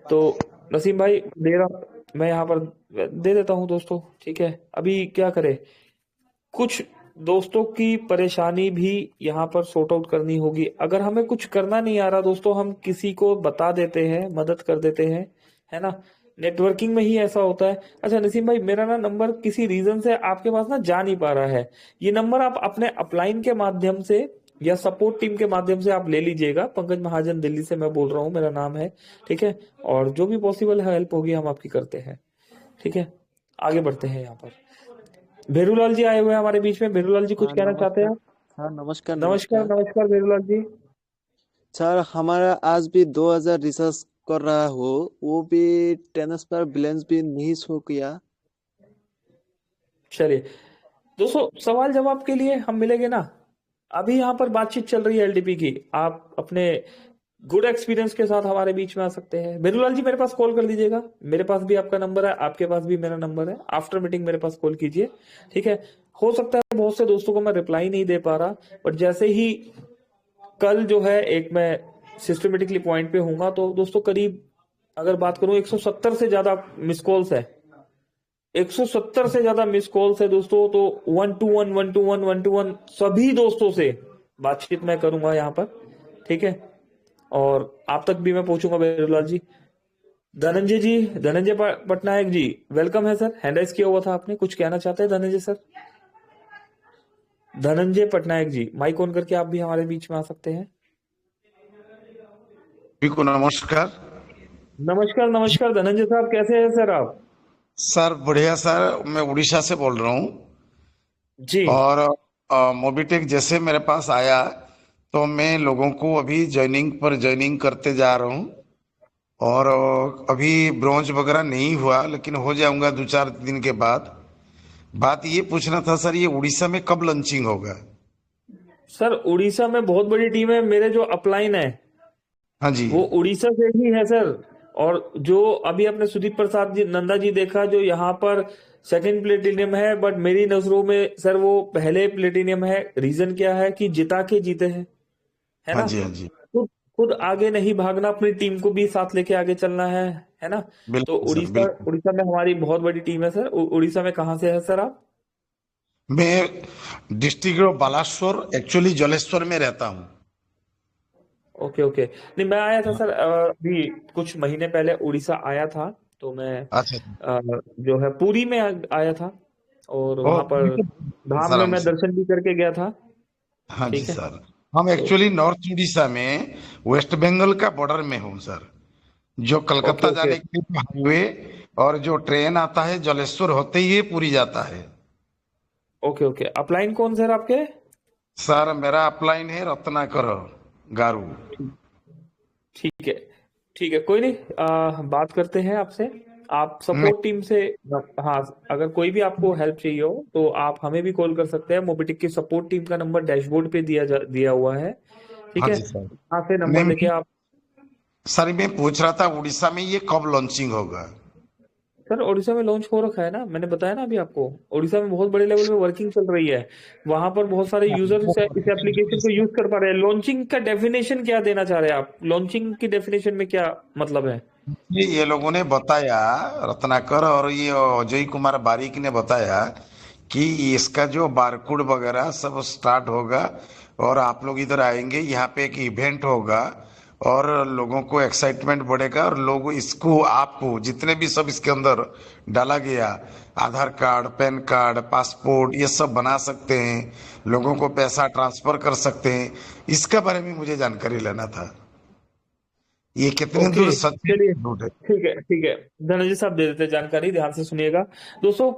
तो नसीम भाई मैं यहाँ पर दे देता हूँ दोस्तों, ठीक है। अभी क्या करें, कुछ दोस्तों की परेशानी भी यहाँ पर सॉर्ट आउट करनी होगी, अगर हमें कुछ करना नहीं आ रहा दोस्तों हम किसी को बता देते हैं, मदद कर देते हैं, है ना, नेटवर्किंग में ही ऐसा होता है। अच्छा नसीम भाई मेरा ना नंबर किसी रीजन से आपके पास ना जा नहीं पा रहा है, ये नंबर आप अपने अपलाइन के माध्यम से या सपोर्ट टीम के माध्यम से आप ले लीजिएगा, पंकज महाजन दिल्ली से मैं बोल रहा हूँ, मेरा नाम है, ठीक है, और जो भी पॉसिबल है हेल्प होगी हम आपकी करते हैं, ठीक है। आगे बढ़ते हैं, यहाँ पर भेरूलाल जी आए हुए हैं हमारे बीच में। भेरूलाल जी कुछ कहना चाहते हैं आप? हाँ नमस्कार। नमस्कार भेरूलाल जी। सर हमारा आज भी 2000 रिसर्च कर रहा हो, वो भी ट्रांसफर बैलेंस भी नहीं शो किया। चलिए दोस्तों सवाल जवाब के लिए हम मिलेंगे ना, अभी यहाँ पर बातचीत चल रही है एलडीपी की, आप अपने गुड एक्सपीरियंस के साथ हमारे बीच में आ सकते हैं। भेरूलाल जी मेरे पास कॉल कर दीजिएगा, मेरे पास भी आपका नंबर है, आपके पास भी मेरा नंबर है, आफ्टर मीटिंग मेरे पास कॉल कीजिए, ठीक है। हो सकता है बहुत से दोस्तों को मैं रिप्लाई नहीं दे पा रहा, बट जैसे ही कल जो है एक मैं सिस्टमेटिकली पॉइंट पे होऊंगा, तो दोस्तों करीब अगर बात करूं 170 से ज्यादा मिस कॉल्स है, 170 से ज्यादा मिस कॉल्स है दोस्तों, तो 1 to 1 सभी दोस्तों से बातचीत मैं करूंगा यहाँ पर, ठीक है, और आप तक भी मैं पहुंचूंगा। भेरूलाल जी, धनंजय पटनायक जी वेलकम है सर, हैंड राइज किया हुआ था आपने, कुछ कहना चाहते हैं Dhananjay sir? Dhananjay Patnaik ji mic on करके आप भी हमारे बीच में आ सकते हैं। को नमस्कार। नमस्कार धनंजय साहब, कैसे हैं सर आप? सर बढ़िया सर, मैं उड़ीसा से बोल रहा हूँ जी, और मोबिटेक जैसे मेरे पास आया तो मैं लोगों को अभी ज्वाइनिंग करते जा रहा हूँ, और अभी ब्रोंज वगैरह नहीं हुआ लेकिन हो जाऊंगा 2-4 दिन के बाद। बात ये पूछना था सर, ये उड़ीसा में कब लॉन्चिंग होगा? सर उड़ीसा में बहुत बड़ी टीम है, मेरे जो अपलाइन है हाँ जी, वो उड़ीसा से ही है सर, और जो अभी आपने सुदीप प्रसाद जी नंदा जी देखा जो यहाँ पर सेकंड प्लेटिनियम है, बट मेरी नजरों में सर वो पहले प्लेटिनियम है। रीजन क्या है कि जिता के जीते हैं, है ना, हाँ जी, हाँ जी, खुद आगे नहीं भागना, अपनी टीम को भी साथ लेके आगे चलना है ना। तो बिल्कुल सर, बिल्कुल। उड़ीसा में हमारी बहुत बड़ी टीम है सर। उड़ीसा में कहाँ से है सर आप? मैं district of Balasore, actually Jaleshwar में रहता हूँ। ओके नहीं, मैं आया था सर अभी कुछ महीने पहले उड़ीसा आया था, तो मैं अच्छा, जो है पुरी में आया था, और वहां पर धाम में मैं दर्शन भी करके गया था। हाँ जी सर, हम एक्चुअली नॉर्थ उड़ीसा में वेस्ट बंगाल का बॉर्डर में हूँ सर, जो कलकत्ता जाने के लिए हाईवे और जो ट्रेन आता है जलेश्वर होते ही पुरी जाता है। ओके अपलाइन कौन सर आपके? सर मेरा अपलाइन है रत्नाकर गारू। ठीक है कोई नहीं, बात करते हैं आपसे, आप सपोर्ट टीम से, हाँ अगर कोई भी आपको हेल्प चाहिए हो तो आप हमें भी कॉल कर सकते हैं। मोबिटेक की सपोर्ट टीम का नंबर डैशबोर्ड पे दिया हुआ है, ठीक है, यहाँ से नंबर लेके आप। सर मैं पूछ रहा था उड़ीसा में ये कब लॉन्चिंग होगा? सर ओडिशा में लॉन्च हो रखा है ना, मैंने बताया ना अभी आपको। ओडिशा में बहुत बड़े लेवल में वर्किंग चल रही है, वहां पर बहुत सारे यूजर इस एप्लीकेशन को यूज कर पा रहे हैं। लॉन्चिंग का डेफिनेशन क्या देना चाह रहे हैं आप? लॉन्चिंग की डेफिनेशन में क्या मतलब है? ये लोगों ने बताया, रत्नाकर और ये अजय कुमार बारीक ने बताया कि इसका जो बारकोड वगैरह सब स्टार्ट होगा और आप लोग इधर आएंगे, यहाँ पे एक इवेंट होगा और लोगों को एक्साइटमेंट बढ़ेगा और लोग इसको आपको जितने भी सब इसके अंदर डाला गया, आधार कार्ड, पैन कार्ड, पासपोर्ट, ये सब बना सकते हैं, लोगों को पैसा ट्रांसफर कर सकते हैं। इसके बारे में मुझे जानकारी लेना था, ये कितने दूर ओके, सच चलिए झूठ है? ठीक है ठीक है, धनंजय साहब दे देते हैं जानकारी, ध्यान से सुनिएगा। दोस्तों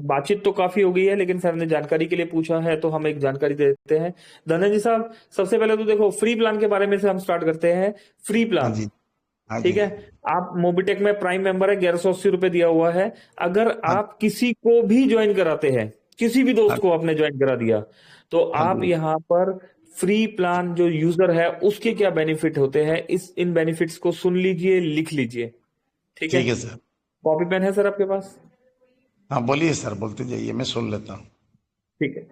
बातचीत तो काफी हो गई है, लेकिन सर ने जानकारी के लिए पूछा है तो हम एक जानकारी दे देते हैं। धनंजय साहब, सबसे पहले तो देखो फ्री प्लान के बारे में से हम स्टार्ट करते हैं। फ्री हाँ प्लान, जी, हाँ ठीक जी, है। आप मोबिटेक में प्राइम मेंबर है, 1180 रुपए दिया हुआ है। अगर हाँ आप किसी को भी ज्वाइन कराते हैं, किसी भी दोस्त हाँ को आपने ज्वाइन करा दिया, तो हाँ आप जी, यहाँ पर फ्री प्लान जो यूजर है उसके क्या बेनिफिट होते हैं, इन बेनिफिट्स को सुन लीजिए, लिख लीजिए, ठीक है। ठीक है सर। कॉपी पेन है सर आपके पास? हाँ बोलिए सर, बोलते जाइए, मैं सुन लेता हूँ। ठीक है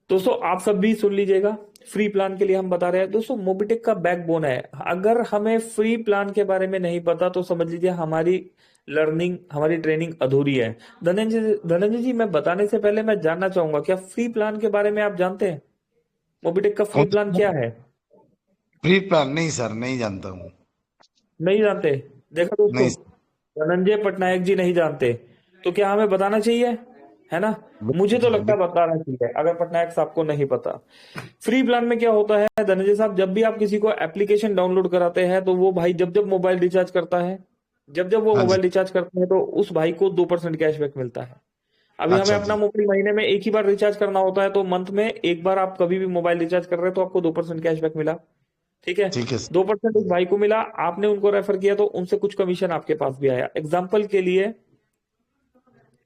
दोस्तों, आप सब भी सुन लीजिएगा। फ्री प्लान के लिए हम बता रहे हैं दोस्तों, मोबिटेक का बैकबोन है। अगर हमें फ्री प्लान के बारे में नहीं पता तो समझ लीजिए हमारी लर्निंग, हमारी ट्रेनिंग अधूरी है। धनंजय जी, मैं बताने से पहले मैं जानना चाहूंगा, क्या फ्री प्लान के बारे में आप जानते हैं? मोबिटेक का फ्री कौन प्लान क्या है? Free plan? नहीं सर, नहीं जानता हूँ। नहीं जानते? देखा दोस्तों, नहीं धनंजय पटनायक जी नहीं जानते, तो क्या हमें बताना चाहिए? है ना? मुझे तो लगता है बताना चाहिए, अगर पटनायक साहब को नहीं पता। फ्री प्लान में क्या होता है धनंजय साहब, जब भी आप किसी को एप्लीकेशन डाउनलोड कराते हैं तो वो भाई जब जब मोबाइल रिचार्ज करता है, जब जब वो हाँ जी, मोबाइल रिचार्ज करता है तो उस भाई को 2% कैशबैक मिलता है। अभी हमें अच्छा अपना जी, मोबाइल महीने में एक ही बार रिचार्ज करना होता है, तो मंथ में एक बार आप कभी भी मोबाइल रिचार्ज कर रहे हैं तो आपको 2% कैशबैक मिला, ठीक है। ठीक है सर। 2% उस भाई को मिला, आपने उनको रेफर किया तो उनसे कुछ कमीशन आपके पास भी आया। एग्जाम्पल के लिए,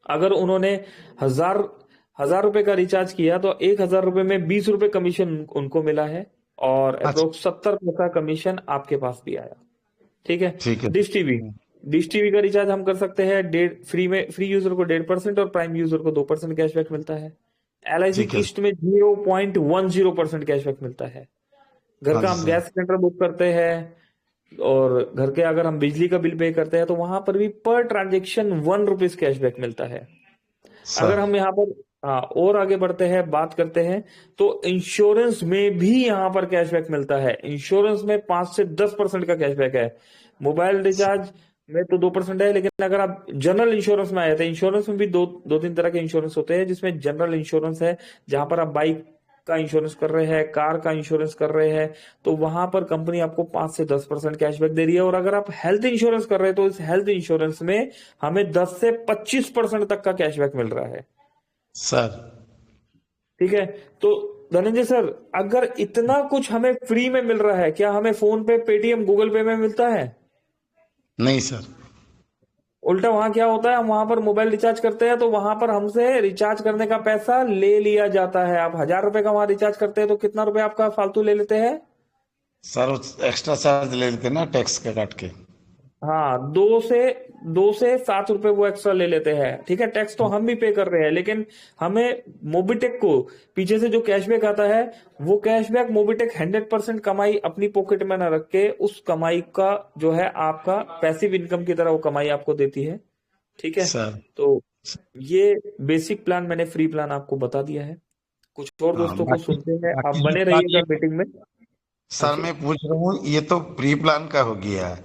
अगर उन्होंने हजार हजार रुपए का रिचार्ज किया तो 1,000 रुपए में 20 रुपए कमीशन उनको मिला है, और अच्छा, अप्रोक्स 70 पैसा कमीशन आपके पास भी आया, ठीक है। ठीक है। डिश टीवी का रिचार्ज हम कर सकते हैं फ्री में, फ्री यूजर को 1.5% और प्राइम यूजर को 2% कैशबैक मिलता है। LIC ठीक है। किस्त में 0.10% कैशबैक मिलता है। घर हाँ का जी हम सर। गैस सिलेंडर बुक करते हैं और घर के अगर हम बिजली का बिल पे करते हैं तो वहां पर भी पर ट्रांजेक्शन 1 रुपीज कैशबैक मिलता है। अगर सर हम यहाँ पर और आगे बढ़ते हैं, बात करते हैं, तो इंश्योरेंस में भी यहाँ पर कैशबैक मिलता है। इंश्योरेंस में 5 से 10% का कैशबैक है। मोबाइल रिचार्ज में तो 2% है, लेकिन अगर आप जनरल इंश्योरेंस में आए थे, इंश्योरेंस में भी दो तीन तरह के इंश्योरेंस होते हैं, जिसमें जनरल इंश्योरेंस है जहां पर आप बाइक का इंश्योरेंस कर रहे हैं, कार का इंश्योरेंस कर रहे हैं, तो वहां पर कंपनी आपको 5 से 10% कैशबैक दे रही है। और अगर आप हेल्थ इंश्योरेंस कर रहे हैं तो इस हेल्थ इंश्योरेंस में हमें 10 से 25% तक का कैशबैक मिल रहा है, सर ठीक है। तो धनंजय सर, अगर इतना कुछ हमें फ्री में मिल रहा है, क्या हमें फोन पे, पेटीएम, गूगल पे में मिलता है? नहीं सर। उल्टा वहां क्या होता है, हम वहां पर मोबाइल रिचार्ज करते हैं तो वहां पर हमसे रिचार्ज करने का पैसा ले लिया जाता है। आप 1,000 रुपए का वहां रिचार्ज करते हैं तो कितना रुपए आपका फालतू ले लेते हैं? सर एक्स्ट्रा चार्ज ले लेते ना, टैक्स के काट के। हाँ, 2 से 7 रुपए वो एक्स्ट्रा ले लेते हैं, ठीक है। टैक्स तो हम भी पे कर रहे हैं, लेकिन हमें मोबिटेक को पीछे से जो कैशबैक आता है, वो कैशबैक मोबिटेक 100% कमाई अपनी पॉकेट में ना रख के उस कमाई का जो है आपका पैसिव इनकम की तरह वो कमाई आपको देती है, ठीक है। सर तो ये बेसिक प्लान मैंने फ्री प्लान आपको बता दिया है। कुछ और हाँ, दोस्तों को बाकी सुनते हैं, आप बाकी जो बने प्लान रहिएगा ये मीटिंग में। सर मैं पूछ रहा हूँ, ये तो प्री प्लान का हो गया।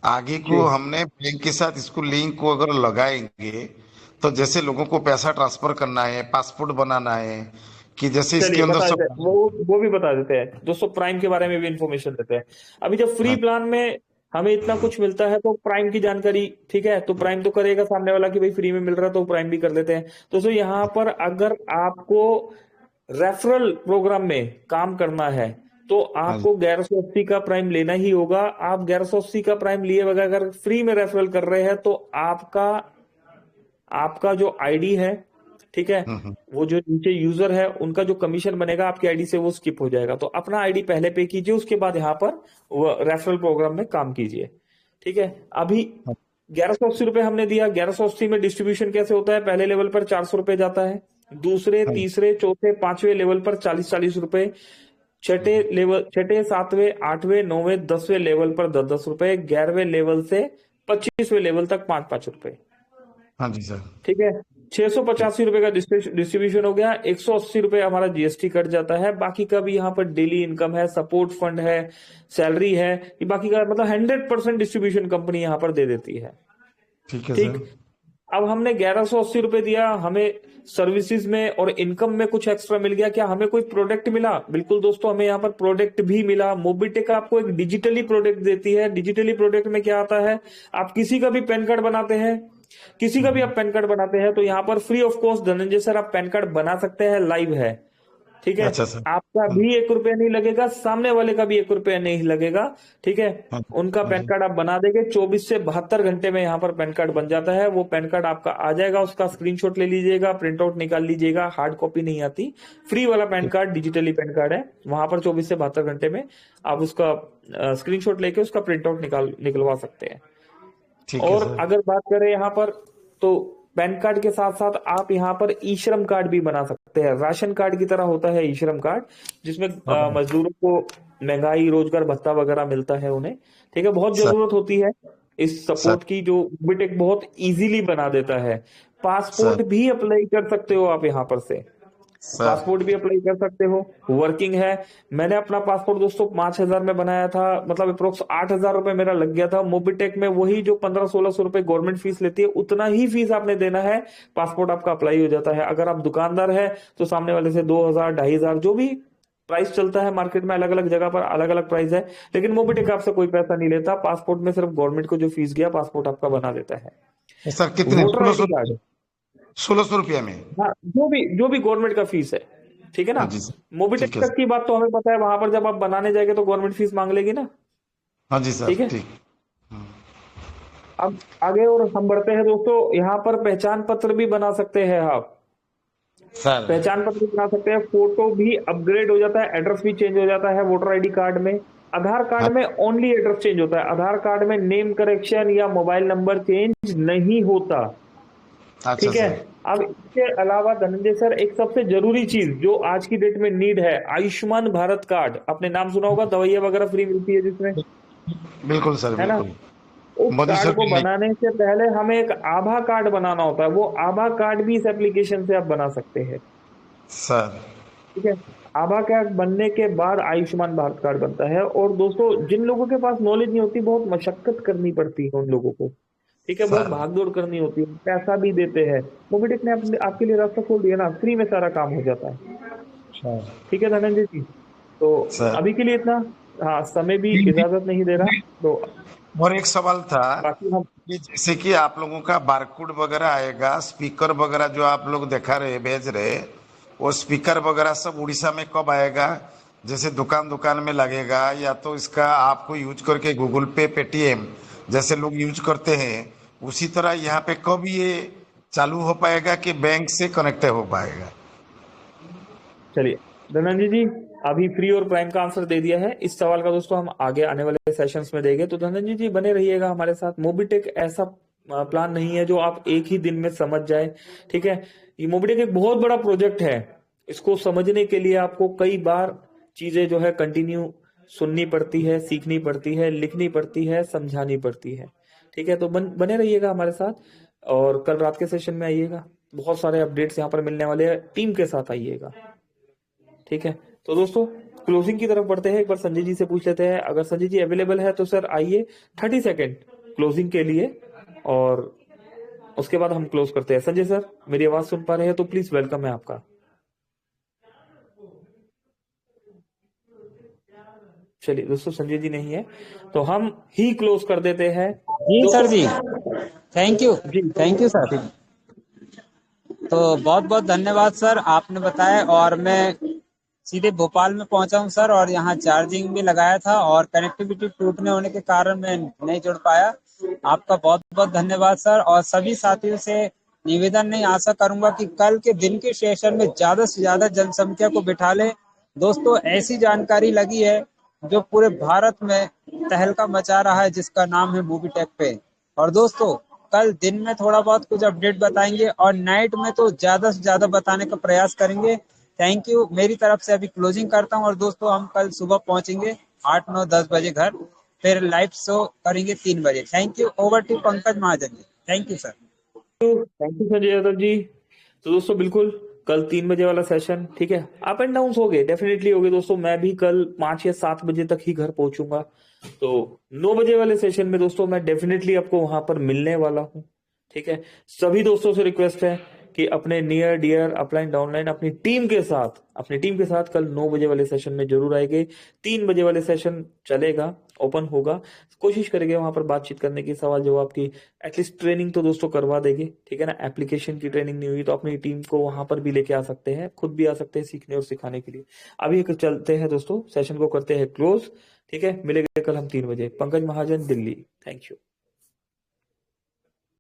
आगे को जी हमने बैंक के साथ इसको लिंक को अगर लगाएंगे तो जैसे लोगों को पैसा ट्रांसफर करना है, पासपोर्ट बनाना है, कि जैसे इसके चलिए अंदर बता देते सब। हैं, वो भी बता देते हैं दोस्तों। प्राइम के बारे में भी इंफॉर्मेशन देते हैं। अभी जब फ्री हाँ प्लान में हमें इतना कुछ मिलता है तो प्राइम की जानकारी, ठीक है, तो प्राइम तो करेगा सामने वाला कि भाई फ्री में मिल रहा है तो प्राइम भी कर देते हैं। दोस्तों यहाँ पर अगर आपको रेफरल प्रोग्राम में काम करना है तो हाँ जी आपको 1180 का प्राइम लेना ही होगा। आप 1180 का प्राइम लिए बगैर अगर फ्री में रेफरल कर रहे हैं तो आपका जो आईडी है, ठीक है। वो जो नीचे यूजर है उनका जो कमीशन बनेगा आपकी आईडी से वो स्किप हो जाएगा। तो अपना आईडी पहले पे कीजिए, उसके बाद यहाँ पर रेफरल प्रोग्राम में काम कीजिए। ठीक है। अभी 1180 रुपए हमने दिया। 1180 में डिस्ट्रीब्यूशन कैसे होता है? पहले लेवल पर 400 रुपए जाता है, दूसरे तीसरे चौथे पांचवें लेवल पर 40-40 रुपए, छठे सातवें आठवें नौवें 10वें लेवल पर 10-10 रुपए, 11वें लेवल से 25वें लेवल तक 5-5 रुपए। हाँ जी सर। ठीक है। 685 रुपए का डिस्ट्रीब्यूशन हो गया। 180 रुपए हमारा जीएसटी कट जाता है। बाकी का भी यहाँ पर डेली इनकम है, सपोर्ट फंड है, सैलरी है, ये बाकी का मतलब 100% डिस्ट्रीब्यूशन कंपनी यहाँ पर दे देती है। ठीक है ठीक। सर। अब हमने 1180 रुपए दिया, हमें सर्विसेज में और इनकम में कुछ एक्स्ट्रा मिल गया। क्या हमें कोई प्रोडक्ट मिला? बिल्कुल दोस्तों, हमें यहाँ पर प्रोडक्ट भी मिला। मोबिटेक आपको एक डिजिटली प्रोडक्ट देती है। डिजिटली प्रोडक्ट में क्या आता है? आप किसी का भी पैन कार्ड बनाते हैं, किसी का भी आप पैन कार्ड बनाते हैं तो यहाँ पर free of cost Dhananjay sir आप पैन कार्ड बना सकते हैं, लाइव है। ठीक है। अच्छा सर। आपका भी 1 रुपया नहीं लगेगा, सामने वाले का भी 1 रुपया नहीं लगेगा। ठीक है। उनका पैन कार्ड आप बना देंगे, 24 से 72 घंटे में यहाँ पर पैन कार्ड बन जाता है। वो पैन कार्ड आपका आ जाएगा, उसका स्क्रीनशॉट ले लीजिएगा, प्रिंट आउट निकाल लीजिएगा, हार्ड कॉपी नहीं आती। फ्री वाला pan card digitally pan card है, वहां पर 24 से 72 घंटे में आप उसका स्क्रीनशॉट लेके उसका प्रिंट आउट निकलवा सकते हैं। और अगर बात करें यहाँ पर, तो पैन कार्ड के साथ साथ आप यहाँ पर ई श्रम कार्ड भी बना सकते हैं। राशन कार्ड की तरह होता है ई श्रम कार्ड, जिसमें मजदूरों को महंगाई रोजगार भत्ता वगैरह मिलता है उन्हें। ठीक है। बहुत जरूरत होती है इस सपोर्ट की, जो मोबिटेक बहुत इजीली बना देता है। पासपोर्ट भी अप्लाई कर सकते हो आप यहाँ पर से, पासपोर्ट भी अप्लाई कर सकते हो, वर्किंग है। मैंने अपना पासपोर्ट दोस्तों 5000 में बनाया था, मतलब अप्रोक्स 8000 रुपए मेरा लग गया था। मोबिटेक में वही जो 1500-1600 रुपए गवर्नमेंट फीस लेती है, उतना ही फीस आपने देना है, पासपोर्ट आपका अप्लाई हो जाता है। अगर आप दुकानदार है तो सामने वाले से 2000-2500 जो भी प्राइस चलता है मार्केट में, अलग अलग जगह पर अलग अलग प्राइस है, लेकिन मोबिटेक आपसे कोई पैसा नहीं लेता। पासपोर्ट में सिर्फ गवर्नमेंट को जो फीस गया पासपोर्ट आपका बना देता है। सर कितने? 1600 रुपया में? हाँ, जो भी गवर्नमेंट का फीस है। ठीक है ना। मोबिटेक तक की बात तो हमें पता है, वहां पर जब आप बनाने जाएंगे तो गवर्नमेंट फीस मांग लेगी ना। हाँ जी सर। ठीक है। अब आगे और हम बढ़ते हैं दोस्तों, यहाँ पर पहचान पत्र भी बना सकते हैं आप सर। पहचान पत्र बना सकते हैं, फोटो भी अपग्रेड हो जाता है, एड्रेस भी चेंज हो जाता है। वोटर आईडी कार्ड में, आधार कार्ड में ओनली एड्रेस चेंज होता है, आधार कार्ड में नेम करेक्शन या मोबाइल नंबर चेंज नहीं होता। ठीक है। अब इसके अलावा धनंजय सर एक सबसे जरूरी चीज जो आज की डेट में नीड है, आयुष्मान भारत कार्ड। आपने नाम सुना होगा, दवाइयां वगैरह फ्री मिलती है जिसमें। बिल्कुल सर, है ना। उस कार्ड को बनाने से पहले हमें एक आभा कार्ड बनाना होता है, वो आभा कार्ड भी इस एप्लीकेशन से आप बना सकते हैं सर। ठीक है। आभा कार्ड बनने के बाद आयुष्मान भारत कार्ड बनता है। और दोस्तों, जिन लोगों के पास नॉलेज नहीं होती, बहुत मशक्कत करनी पड़ती है उन लोगों को। ठीक है। बहुत भागदौड़ करनी होती है, पैसा भी देते हैं। मोबिटेक ने आपके लिए रास्ता खोल दिया ना, फ्री में सारा काम हो जाता है। ठीक है धनंजय जी, तो अभी के लिए इतना। हाँ, समय भी इजाजत नहीं दे रहा। तो और एक सवाल था कि जैसे कि आप लोगों का बारकोड वगैरह आएगा, स्पीकर वगैरह जो आप लोग दिखा रहे भेज रहे, वो स्पीकर वगैरह सब उड़ीसा में कब आएगा? जैसे दुकान में लगेगा, या तो इसका आपको यूज करके गूगल पे, पेटीएम जैसे लोग यूज करते हैं, उसी तरह यहाँ पे कब ये चालू हो पाएगा कि बैंक से कनेक्ट हो पाएगा? चलिए धनंजय जी, अभी फ्री और प्राइम का आंसर दे दिया है। इस सवाल का दोस्तों हम आगे आने वाले सेशंस में देंगे, तो धनंजय जी बने रहिएगा हमारे साथ। मोबिटेक ऐसा प्लान नहीं है जो आप एक ही दिन में समझ जाए। ठीक है। ये मोबिटेक एक बहुत बड़ा प्रोजेक्ट है, इसको समझने के लिए आपको कई बार चीजें जो है कंटिन्यू सुननी पड़ती है, सीखनी पड़ती है, लिखनी पड़ती है, समझानी पड़ती है। ठीक है। तो बने रहिएगा हमारे साथ, और कल रात के सेशन में आइएगा, बहुत सारे अपडेट्स यहाँ पर मिलने वाले हैं, टीम के साथ आइएगा। ठीक है। तो दोस्तों क्लोजिंग की तरफ बढ़ते हैं, एक बार संजय जी से पूछ लेते हैं, अगर संजय जी अवेलेबल है तो सर आइए 30 सेकेंड क्लोजिंग के लिए, और उसके बाद हम क्लोज करते हैं। संजय सर मेरी आवाज सुन पा रहे हैं तो प्लीज वेलकम है आपका। चलिए दोस्तों, संजय जी नहीं है तो हम ही क्लोज कर देते हैं। जी सर जी, थैंक यू सर। तो बहुत बहुत धन्यवाद सर, आपने बताया। और मैं सीधे भोपाल में पहुंचा हूं सर, और यहाँ चार्जिंग भी लगाया था, और कनेक्टिविटी टूटने होने के कारण मैं नहीं जुड़ पाया। आपका बहुत बहुत धन्यवाद सर, और सभी साथियों से निवेदन नहीं, आशा करूंगा कि कल के दिन के सेशन में ज्यादा से ज्यादा जनसंख्या को बिठा ले। दोस्तों, ऐसी जानकारी लगी है जो पूरे भारत में तहलका मचा रहा है, जिसका नाम है मूवी टेक पे। और दोस्तों, कल दिन में थोड़ा बहुत कुछ अपडेट बताएंगे और नाइट में तो ज्यादा से ज्यादा बताने का प्रयास करेंगे। Thank you. मेरी तरफ से अभी क्लोजिंग करता हूं और दोस्तों, हम कल सुबह पहुंचेंगे 8, 9, 10 बजे घर, फिर लाइव शो करेंगे 3 बजे। Thank you. Over to Pankaj Mahajan ji. Thank you sir. Thank you Sanjay Yadav ji. तो दोस्तों, बिल्कुल कल 3 बजे वाला सेशन, ठीक है, अप एंड डाउन हो गए, डेफिनेटली हो गए दोस्तों। मैं भी कल 5 या 7 बजे तक ही घर पहुंचूंगा, तो 9 बजे वाले सेशन में दोस्तों मैं डेफिनेटली आपको वहां पर मिलने वाला हूं, ठीक है। सभी दोस्तों से रिक्वेस्ट है कि अपने नियर डियर अपलाइन डाउनलाइन अपनी टीम के साथ कल 9 बजे वाले सेशन में जरूर आएंगे। 3 बजे वाले सेशन चलेगा, ओपन होगा, कोशिश करेंगे वहां पर बातचीत करने की, सवाल जवाब की, एटलीस्ट ट्रेनिंग तो दोस्तों करवा देंगे, ठीक है ना। एप्लीकेशन की ट्रेनिंग नहीं हुई तो अपनी टीम को वहां पर भी लेके आ सकते हैं, खुद भी आ सकते हैं सीखने और सिखाने के लिए। अभी चलते हैं दोस्तों, सेशन को करते हैं क्लोज, ठीक है। मिलेंगे कल हम 3 बजे। पंकज महाजन, दिल्ली। Thank you.